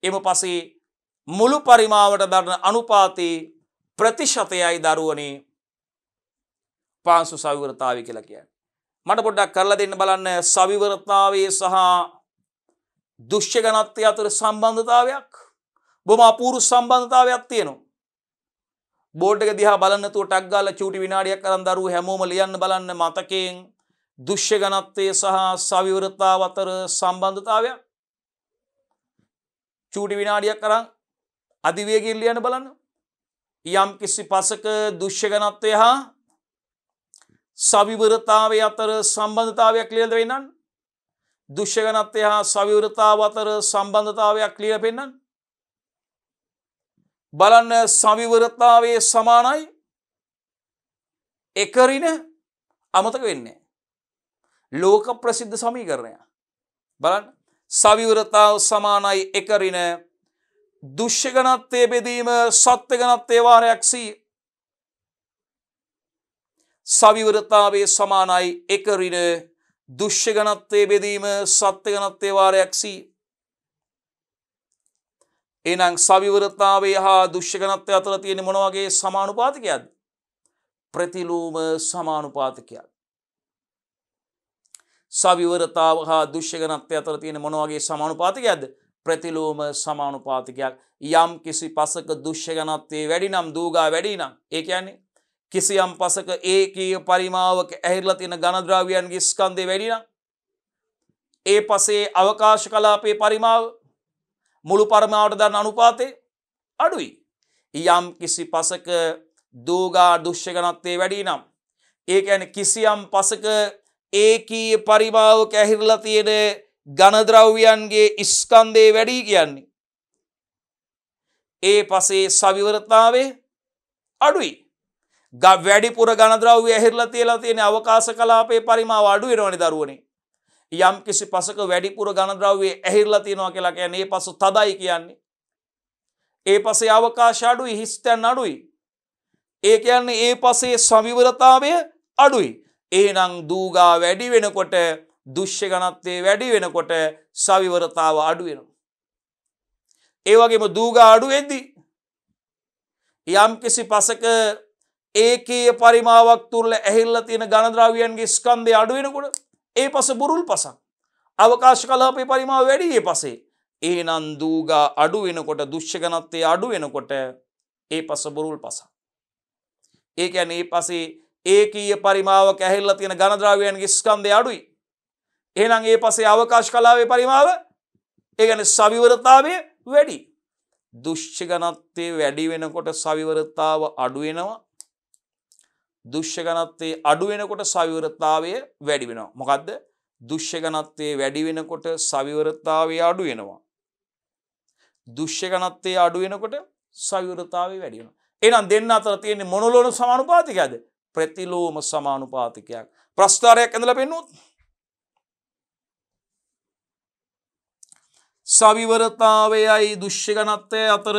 එම පසේ මුළු පරිමාවට දරන අනුපාතේ ප්‍රතිශතයයි දරුවනේ පාංශු සවිවරතාවය කියලා කියන්නේ. මට පොඩ්ඩක් කරලා දෙන්න බලන්න සවිවරතාවයේ සහ දුෂ්‍ය ඝනත්වය අතර සම්බන්ධතාවයක්. බොහොම අපූර්ව සම්බන්ධතාවයක් තියෙනවා. බෝඩ් එක දිහා බලන්න නැතුව ටක් ගාලා චූටි විනාඩියක් අරන් දරුවෝ හැමෝම ලියන්න බලන්න මතකයෙන් දුෂ්‍ය ඝනත්වය සහ සවිවරතාව අතර සම්බන්ධතාවයක්. චූටි විනාඩියක් අරන් අධිවේගයෙන් ලියන්න බලන්න. යම් කිසි පසක දුෂ්‍ය ඝනත්වය හා සවිවරතාවය අතර සම්බන්ධතාවයක් ලියලා දෙන්නන්න. දුෂ්‍ය ඝනත්වය හා සවිවරතාව අතර සම්බන්ධතාවයක් ලියලා පෙන්නන්න. බලන්න සවිවරතාවයේ සමානයි එකරින අමතක වෙන්නේ ලෝක ප්‍රසිද්ධ සමීකරණය. බලන්න සවිවරතාව සමානයි එකරින දුෂ්‍ය ඝනත්වයේ බෙදීම සත්‍ය ඝනත්වයේ වාරයක් 100. සවිවරතාවයේ සමානයි එක ඍණ දෘශ්‍ය ඝනත්වයේ බෙදීම සත්‍ය ඝනත්වයේ වාරයක් c. එහෙනම් සවිවරතාවය හා දෘශ්‍ය ඝනත්වය අතර තියෙන මොන වගේ සමානුපාතිකයක්ද? ප්‍රතිලෝම සමානුපාතිකයක්. සවිවරතාව හා දෘශ්‍ය ඝනත්වය අතර තියෙන මොන වගේ සමානුපාතිකයක්ද? ප්‍රතිලෝම සමානුපාතිකයක්. යම් කිසි පසක දෘශ්‍ය ඝනත්වයේ වැඩි නම් දූගා වැඩි නම් ඒ කියන්නේ කිසියම් පසක ඒකීය පරිමාවක ඇහිරලා තියෙන ඝන ද්‍රව්‍යයන්ගේ ස්කන්ධය වැඩි නම් ඒ පසේ අවකාශ කලාපයේ පරිමාව මුළු පරිමාවට දාන අනුපාතය අඩුයි. යම් කිසි පසක දූගා දෘශ්‍ය ඝනත්වයේ වැඩි නම් ඒ කියන්නේ කිසියම් පසක ඒකීය පරිමාවක ඇහිරලා තියෙන ඝන ද්‍රව්‍යයන්ගේ ස්කන්ධය වැඩි කියන්නේ ඒ පසේ සවිවරතාවය අඩුයි. වැඩිපුර ඝන ද්‍රව්‍ය ඇහිරලා තියලා තියෙන අවකාශ කලාපයේ පරිමාව අඩු වෙනවනේ දරුවනේ. යම් කිසි පසක වැඩිපුර ඝන ද්‍රව්‍ය ඇහිරලා තියෙනවා කියලා කියන්නේ ඒ පස තදයි කියන්නේ. ඒ පසේ අවකාශ අඩුයි, හිස්තැන් අඩුයි. ඒ කියන්නේ ඒ පසේ සවිවරතාවය අඩුයි. එහෙනම් දූගා වැඩි වෙනකොට දෘශ්‍ය ඝනත්වයේ වැඩි වෙනකොට සවිවරතාව අඩු වෙනවා. ඒ වගේම දූගා අඩු වෙද්දී යම් කිසි පසක ඒකීය පරිමාවක් තුල ඇහිල්ලා තියෙන ඝන ද්‍රව්‍යයන්ගේ ස්කන්ධය අඩු වෙනකොට ඒ පස බුරුල් පසක්. අවකාශ කලාපයේ පරිමාව වැඩි ඒ පසේ. එහෙනම් දූගා අඩු වෙනකොට දෘශ්‍ය ඝනත්වයේ අඩු වෙනකොට ඒ පස බුරුල් පසක්. ඒ කියන්නේ ඒ පසේ ඒකීය පරිමාවක ඇහිල්ලා තියෙන ඝන ද්‍රව්‍යයන්ගේ ස්කන්ධය අඩුයි. එහෙනම් ඒ පසේ අවකාශ කලාපයේ පරිමාව ඒ කියන්නේ සවිවරතාවය වැඩි. දෘශ්‍ය ඝනත්වයේ වැඩි වෙනකොට සවිවරතාව අඩු වෙනවා. දෘශ්‍ය ඝනත්වයේ අඩු වෙනකොට සවිවරතාවය වැඩි වෙනවා. මොකද්ද? දෘශ්‍ය ඝනත්වයේ වැඩි වෙනකොට සවිවරතාවය අඩු වෙනවා. දෘශ්‍ය ඝනත්වයේ අඩු වෙනකොට සවිවරතාවය වැඩි වෙනවා. එහෙනම් දෙන්න අතර තියෙන මොනෝලෝම සමානුපාතිකයක්ද? ප්‍රතිලෝම සමානුපාතිකයක්. ප්‍රස්ථාරයක් ඇඳලා පෙන්නුවොත් සවිවරතාවයයි දෘශ්‍ය ඝනත්වය අතර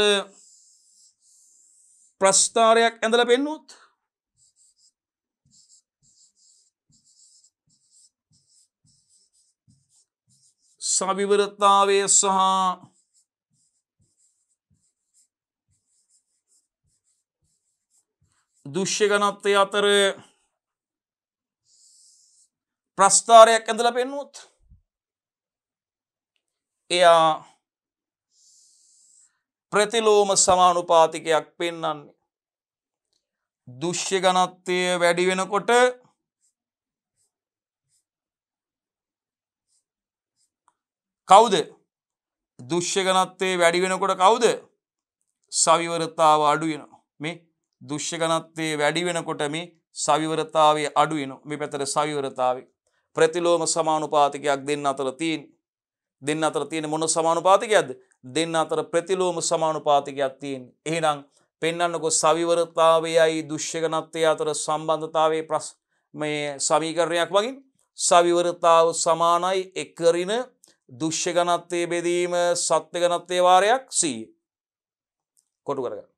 ප්‍රස්ථාරයක් ඇඳලා පෙන්නුවොත් සවිවරතාවය සහ දෘශ්‍ය ඝනත්වය අතර ප්‍රස්ථාරයක් ඇඳලා පෙන්නුවොත් එයා ප්‍රතිලෝම සමානුපාතිකයක් පෙන්වන්නේ. දෘශ්‍ය ඝනත්වය වැඩි වෙනකොට කවුද? දෘශ්‍ය ඝනත්වයේ වැඩි වෙනකොට කවුද? සවිවරතාව අඩු වෙනවා. මේ දෘශ්‍ය ඝනත්වයේ වැඩි වෙනකොට මේ සවිවරතාවය අඩු වෙනවා. මේ පැත්තට සවිවරතාවය ප්‍රතිලෝම සමානුපාතිකයක් දෙන්න අතර තියෙන. දෙන්න අතර තියෙන මොන සමානුපාතිකයක්ද? දෙන්න අතර ප්‍රතිලෝම සමානුපාතිකයක් තියෙන්නේ. එහෙනම් පෙන්වන්නකො සවිවරතාවයයි දෘශ්‍ය ඝනත්වය අතර සම්බන්ධතාවයේ මේ සමීකරණයක් වගේ සවිවරතාව සමානයි එක ඍණ දෘශ්‍ය ඝනත්වයේ බෙදීම සත්‍ය ඝනත්වයේ වාරයක් c. කොටු කරගන්න.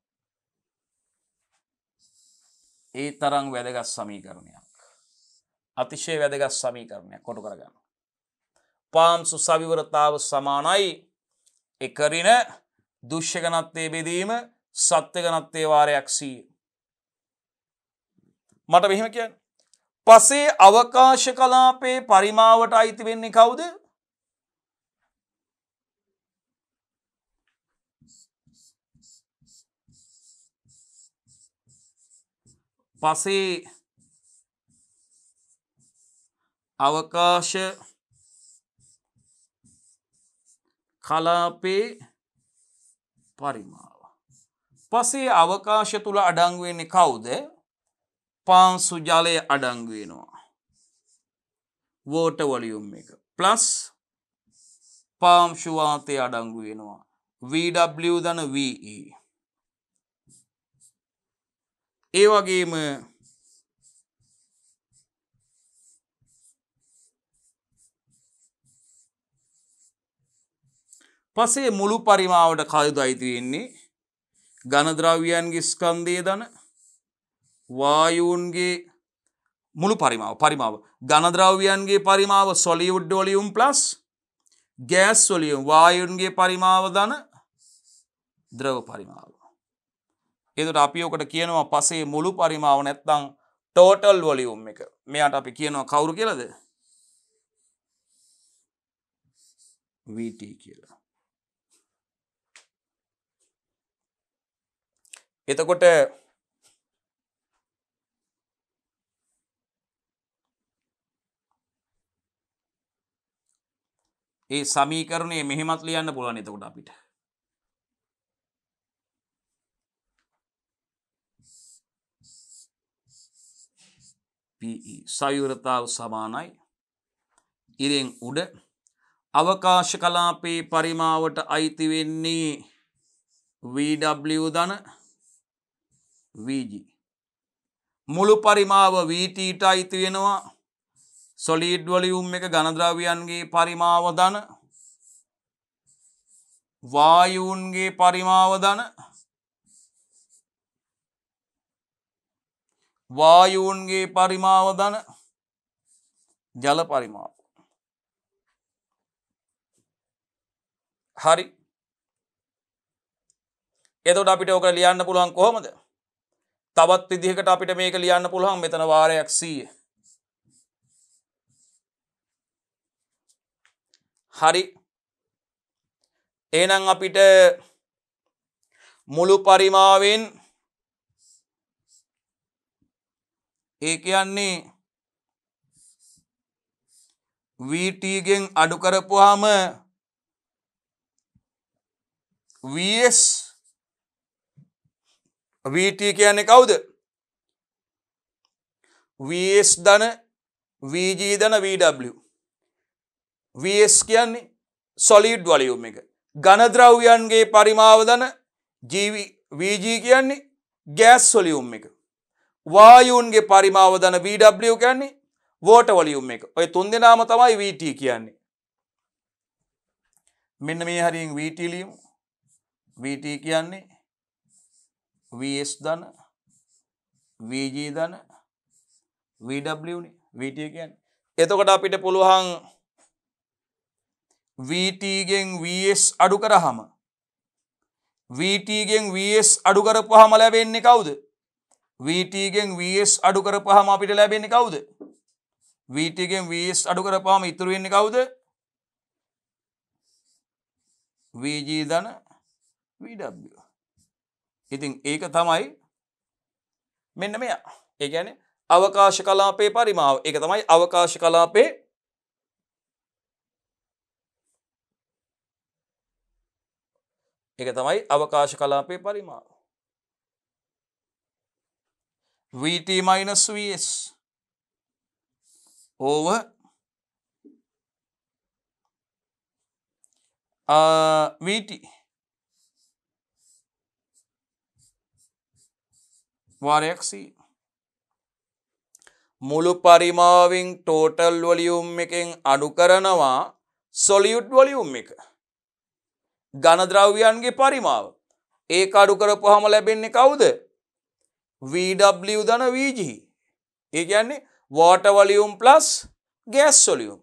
ඒ තරම් වැදගත් සමීකරණයක්. අතිශය වැදගත් සමීකරණයක්. කොටු කරගන්න. පාම්සු සවිවරතාව සමානයි එක ඍණ දෘශ්‍ය ඝනත්වයේ බෙදීම සත්‍ය ඝනත්වයේ වාරයක් c. මට මෙහෙම කියන්න. පසේ අවකාශ කලාපයේ පරිමාවට අයිති වෙන්නේ කවුද? පසේ අවකාශ කලාපේ පරිමාව. පසේ අවකාශ තුල අඩංගු වෙන්නේ කවුද? පාංශු ජලය අඩංගු වෙනවා. water volume එක plus පාංශු වාතය අඩංගු වෙනවා. VW ධන VE. ඒ වගේම පසේ මුළු පරිමාවට කවුද අයිති වෙන්නේ? ඝන ද්‍රව්‍යයන්ගේ ස්කන්ධය ධන වායූන්ගේ මුළු පරිමාව ඝන ද්‍රව්‍යයන්ගේ පරිමාව solid volume plus gas volume වායුන්ගේ පරිමාව ධන ද්‍රව පරිමාව. එතකොට අපි ඔකට කියනවා පසේ මුළු පරිමාව නැත්නම් total volume එක. මෙයාට අපි කියනවා කවුරු කියලාද? VT කියලා. එතකොට ඒ සමීකරණය මෙහෙමත් ලියන්න පුළුවන් එතකොට අපිට. PE සයුරතාව සමානයි ඉරෙන් උඩ අවකාශ කලාපයේ පරිමාවට අයිති වෙන්නේ VW ධන VG. මුළු පරිමාව VT ට අයිති වෙනවා solid volume එක ඝන ද්‍රව්‍යයන්ගේ පරිමාව ධන වායුන්ගේ පරිමාව ධන වායුන්ගේ පරිමාව ධන ජල පරිමාව. හරි. එතකොට අපිට ඔක ලියන්න පුළුවන් කොහොමද? තවත් විදිහකට අපිට මේක ලියන්න පුළුවන් මෙතන වාරයක් 100. හරි. එහෙනම් අපිට මුළු පරිමාවෙන් ඒ කියන්නේ VT ගෙන් අඩු කරපුවාම VS VT කියන්නේ කවුද? VS ධන VG ධන VW. VS කියන්නේ solid volume එක. ඝන ද්‍රව්‍යයන්ගේ පරිමාව ධන VG කියන්නේ gas volume එක. වායුන්ගේ පරිමාව ධන VW කියන්නේ water volume එක. ඔය තුන් දෙනාම තමයි VT කියන්නේ. මෙන්න මේ හරියෙන් VT ලියමු. VT කියන්නේ VS ධන VG ධන VW නේ VT කියන්නේ. එතකොට අපිට පුළුවන් VT ගෙන් VS අඩු කරාම VT ගෙන් VS අඩු කරපුවාම ලැබෙන්නේ කවුද? VT ගෙන් VS අඩු කරපුවාම අපිට ලැබෙන්නේ කවුද? VT ගෙන් VS අඩු කරපුවාම ඉතුරු වෙන්නේ කවුද? VG ධන VW. ඉතින් ඒක තමයි මෙන්න මෙයා. ඒ කියන්නේ අවකාශ කලාපයේ පරිමාව. ඒක තමයි අවකාශ කලාපයේ පරිමාව. VT minus VS over VT වාරයක් 100. මුළු පරිමාවෙන් total volume එකෙන් අඩු කරනවා solid volume එක. ඝන ද්‍රව්‍යයන්ගේ පරිමාව. ඒක අඩු කරපුවාම ලැබෙන්නේ කවුද? VW ධන VG. ඒ කියන්නේ water volume plus gas volume.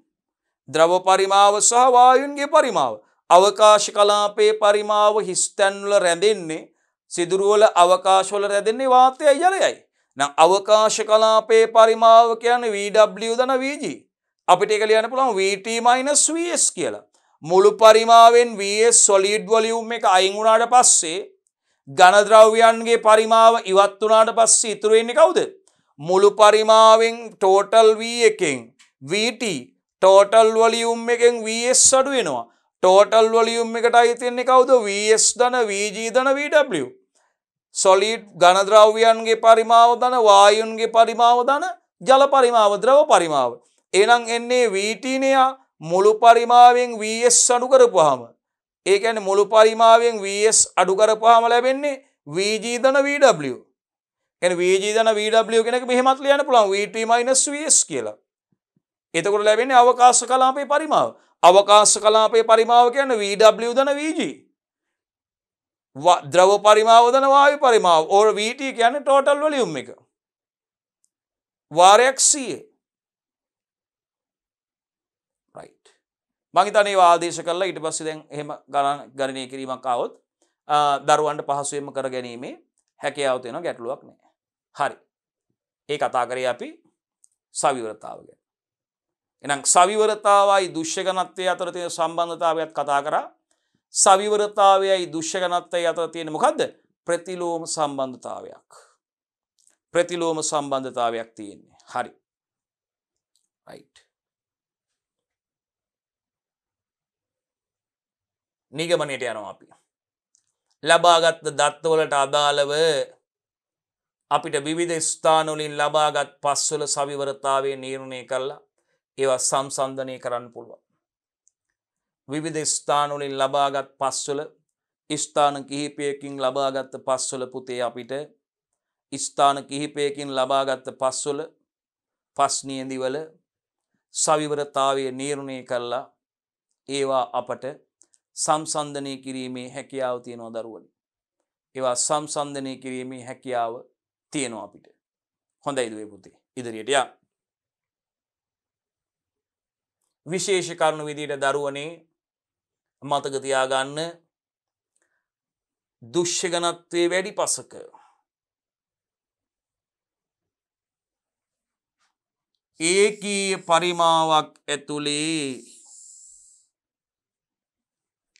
ද්‍රව පරිමාව සහ වායුන්ගේ පරිමාව. අවකාශ කලාපයේ පරිමාව හිස්තැන් වල රැඳෙන්නේ සිදුරු වල අවකාශ වල රැඳෙන්නේ වාතයයි ජලයයි. නම් අවකාශ කලාපයේ පරිමාව කියන්නේ VW ධන VG. අපිට ඒක ලියන්න පුළුවන් VT minus VS කියලා. මුළු පරිමාවෙන් VS solid volume එක අයින් වුණාට පස්සේ ඝන ද්‍රව්‍යයන්ගේ පරිමාව ඉවත් වුණාට පස්සේ ඉතුරු වෙන්නේ කවුද? මුළු පරිමාවෙන් total V එකෙන් VT total volume එකෙන් VS අඩු වෙනවා. total volume එකට අයිති වෙන්නේ කවුද? VS ධන VG ධන VW. solid ඝන ද්‍රව්‍යයන්ගේ පරිමාව ධන වායුන්ගේ පරිමාව ධන ජල පරිමාව ද්‍රව පරිමාව. එහෙනම් එන්නේ VT නේ මුළු පරිමාවෙන් VS අඩු කරපුවාම. ඒ කියන්නේ මුළු පරිමාවෙන් VS අඩු කරපුවාම ලැබෙන්නේ VG ධන VW. කියන්නේ VG ධන VW කියන එක මෙහෙමත් ලියන්න පුළුවන් VT minus VS කියලා. එතකොට ලැබෙන්නේ අවකාශ කලාපයේ පරිමාව. අවකාශ කලාපයේ පරිමාව කියන්නේ VW ධන VG. ද්‍රව පරිමාව ධන වායු පරිමාව or VT කියන්නේ total volume එක. වාරයක් 100. right. මං හිතන්නේ ඒවා ආදේශ කළා ඊට පස්සේ දැන් එහෙම ගණනය කිරීමක් ආවොත් දරුවන්ට පහසුවෙන්ම කර ගැනීමේ හැකියාව තියෙනවා ගැටලුවක් නැහැ. හරි. ඒ කතා කරේ අපි සවිවරතාව ගැන. එහෙනම් සවිවරතාවයි දුෂ්‍ය ඝනත්වය අතර තියෙන සම්බන්ධතාවයත් කතා කරා. සවිවරතාවයයි දුෂ්‍ය ඝනත්වයයි අතර තියෙන මොකද්ද? ප්‍රතිලෝම සම්බන්ධතාවයක්. ප්‍රතිලෝම සම්බන්ධතාවයක් තියෙන්නේ. හරි. right. නිගමනයට යනවා අපි. ලබාගත් දත්තවලට අදාළව අපිට විවිධ ස්ථාන වලින් ලබාගත් පස්වල සවිවරතාවය නිර්ණය කරලා ඒවා සංසන්දනය කරන්න පුළුවන්. විවිධ ස්ථාන වලින් ලබාගත් පස්වල ස්ථාන කිහිපයකින් ලබාගත් පස්වල පුතේ අපිට ස්ථාන කිහිපයකින් ලබාගත් පස්වල පස් නියඳිවල සවිවරතාවය නිර්ණය කරලා ඒවා අපට සංසන්දනය කිරීමේ හැකියාව තියෙනවා දරුවනි. ඒවා සංසන්දනය කිරීමේ හැකියාව තියෙනවා අපිට. හොඳයි දුවේ පුතේ. ඉදිරියට යන්න. විශේෂ කරුණු විදිහට දරුවනේ මතක තියාගන්න දුෂ්‍ය ඝනත්වයේ වැඩි පසක ඒකීය පරිමාවක් ඇතුලේ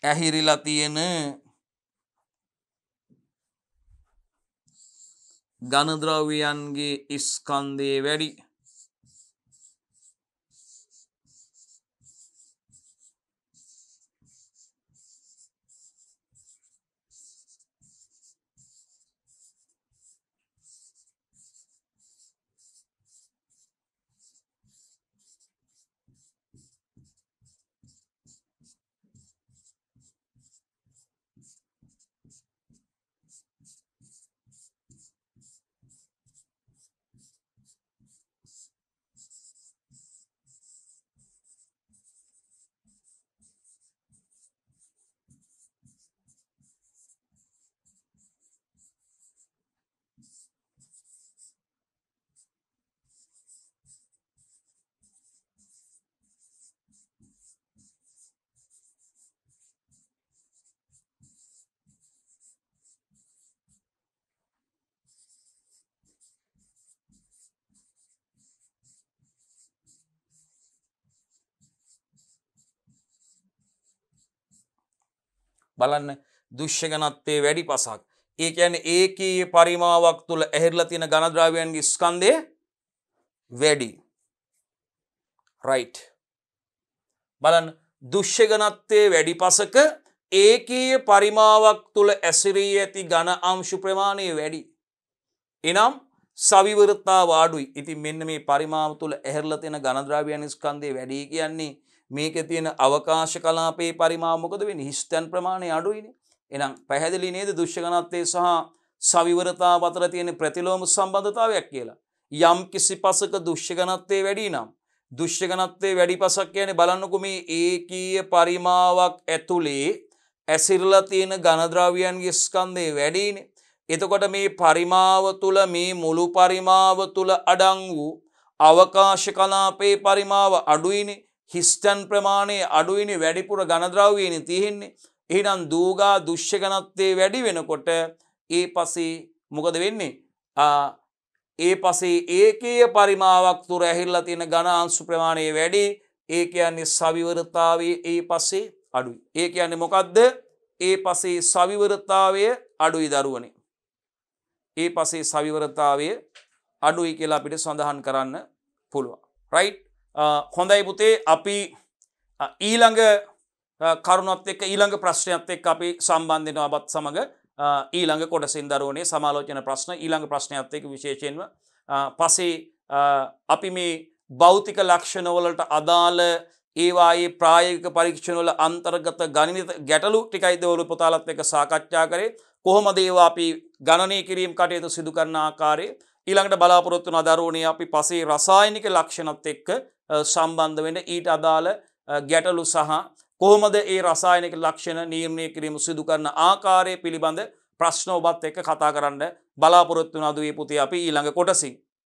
ඇහිරිලා තියෙන ඝන ද්‍රව්‍යයන්ගේ ස්කන්ධය වැඩි. බලන්න දුෂ්‍ය ඝනත්වයේ වැඩි පසක්. ඒ කියන්නේ ඒකීය පරිමාවක් තුල ඇහිරලා තියෙන ඝන ද්‍රව්‍යයන්ගේ ස්කන්ධය වැඩි. right. බලන්න දුෂ්‍ය ඝනත්වයේ වැඩි පසක ඒකීය පරිමාවක් තුල ඇසිරී ඇති ඝන අංශු ප්‍රමාණය වැඩි. එනම් සවිවරතාව අඩුයි. ඉතින් මෙන්න මේ පරිමාව තුල ඇහිරලා තියෙන ඝන ද්‍රව්‍යයන් ස්කන්ධය වැඩි කියන්නේ මේකේ තියෙන අවකාශ කලාපයේ පරිමාව මොකද වෙන්නේ? හිස්තැන් ප්‍රමාණය අඩුයිනේ. එහෙනම් පැහැදිලි නේද දුෂ්‍ය ඝනත්වයේ සහ සවිවරතාව අතර තියෙන ප්‍රතිලෝම සම්බන්ධතාවයක් කියලා. යම් කිසි පසක දුෂ්‍ය ඝනත්වයේ වැඩි නම් දුෂ්‍ය ඝනත්වයේ වැඩි පසක් කියන්නේ බලන්නකො මේ ඒකීය පරිමාවක් ඇතුලේ ඇසිරලා තියෙන ඝන ද්‍රව්‍යයන්ගේ ස්කන්ධය වැඩිනේ. එතකොට මේ පරිමාව තුල මේ මුළු පරිමාව තුල අඩංගු අවකාශ කලාපයේ පරිමාව අඩුයිනේ. හිස්තන් ප්‍රමාණය අඩුයිනේ. වැඩිපුර ඝන ද්‍රව්‍යයනේ තියෙන්නේ. එහෙනම් දූගා දුෂ්‍ය ඝනත්වයේ වැඩි වෙනකොට ඒ පස්සේ මොකද වෙන්නේ? ඒ පස්සේ ඒකීය පරිමාවක් තුර ඇහිරලා තියෙන ඝන අංශු ප්‍රමාණය වැඩි. ඒ කියන්නේ සවිවරතාවයේ ඒ පස්සේ අඩුයි. ඒ කියන්නේ මොකද්ද? ඒ පස්සේ සවිවරතාවය අඩුයි දරුවනේ. ඒ පස්සේ සවිවරතාවය අඩුයි කියලා අපිට සඳහන් කරන්න පුළුවන්. right. හොඳයි පුතේ අපි ඊළඟ කරුණත් එක්ක ඊළඟ ප්‍රශ්නයත් එක්ක අපි සම්බන්ධ වෙනවා අපත් සමග ඊළඟ කොටසින් දරුවනේ සමාලෝචන ප්‍රශ්න ඊළඟ ප්‍රශ්නයත් එක්ක විශේෂයෙන්ම පස්සේ අපි මේ භෞතික ලක්ෂණ වලට අදාළ ඒවායේ ප්‍රායෝගික පරීක්ෂණ වල අන්තර්ගත ගණිත ගැටලු ටිකයි දවල පොතාලත් එක්ක සාකච්ඡා කරේ. කොහොමද ඒවා අපි ගණනය කිරීම කටයුතු සිදු කරන ආකාරය ඊළඟට බලාපොරොත්තු වන දරුවනේ අපි පස්සේ රසායනික ලක්ෂණත් එක්ක සම්බන්ධ වෙන්න ඊට අදාළ ගැටලු සහ කොහොමද ඒ රසායනික ලක්ෂණ නිර්ණය කිරීම සිදු කරන ආකාරය පිළිබඳ ප්‍රශ්න ඔබත් එක්ක කතා කරන්න බලාපොරොත්තු වන දුවේ පුතේ අපි ඊළඟ කොටසින්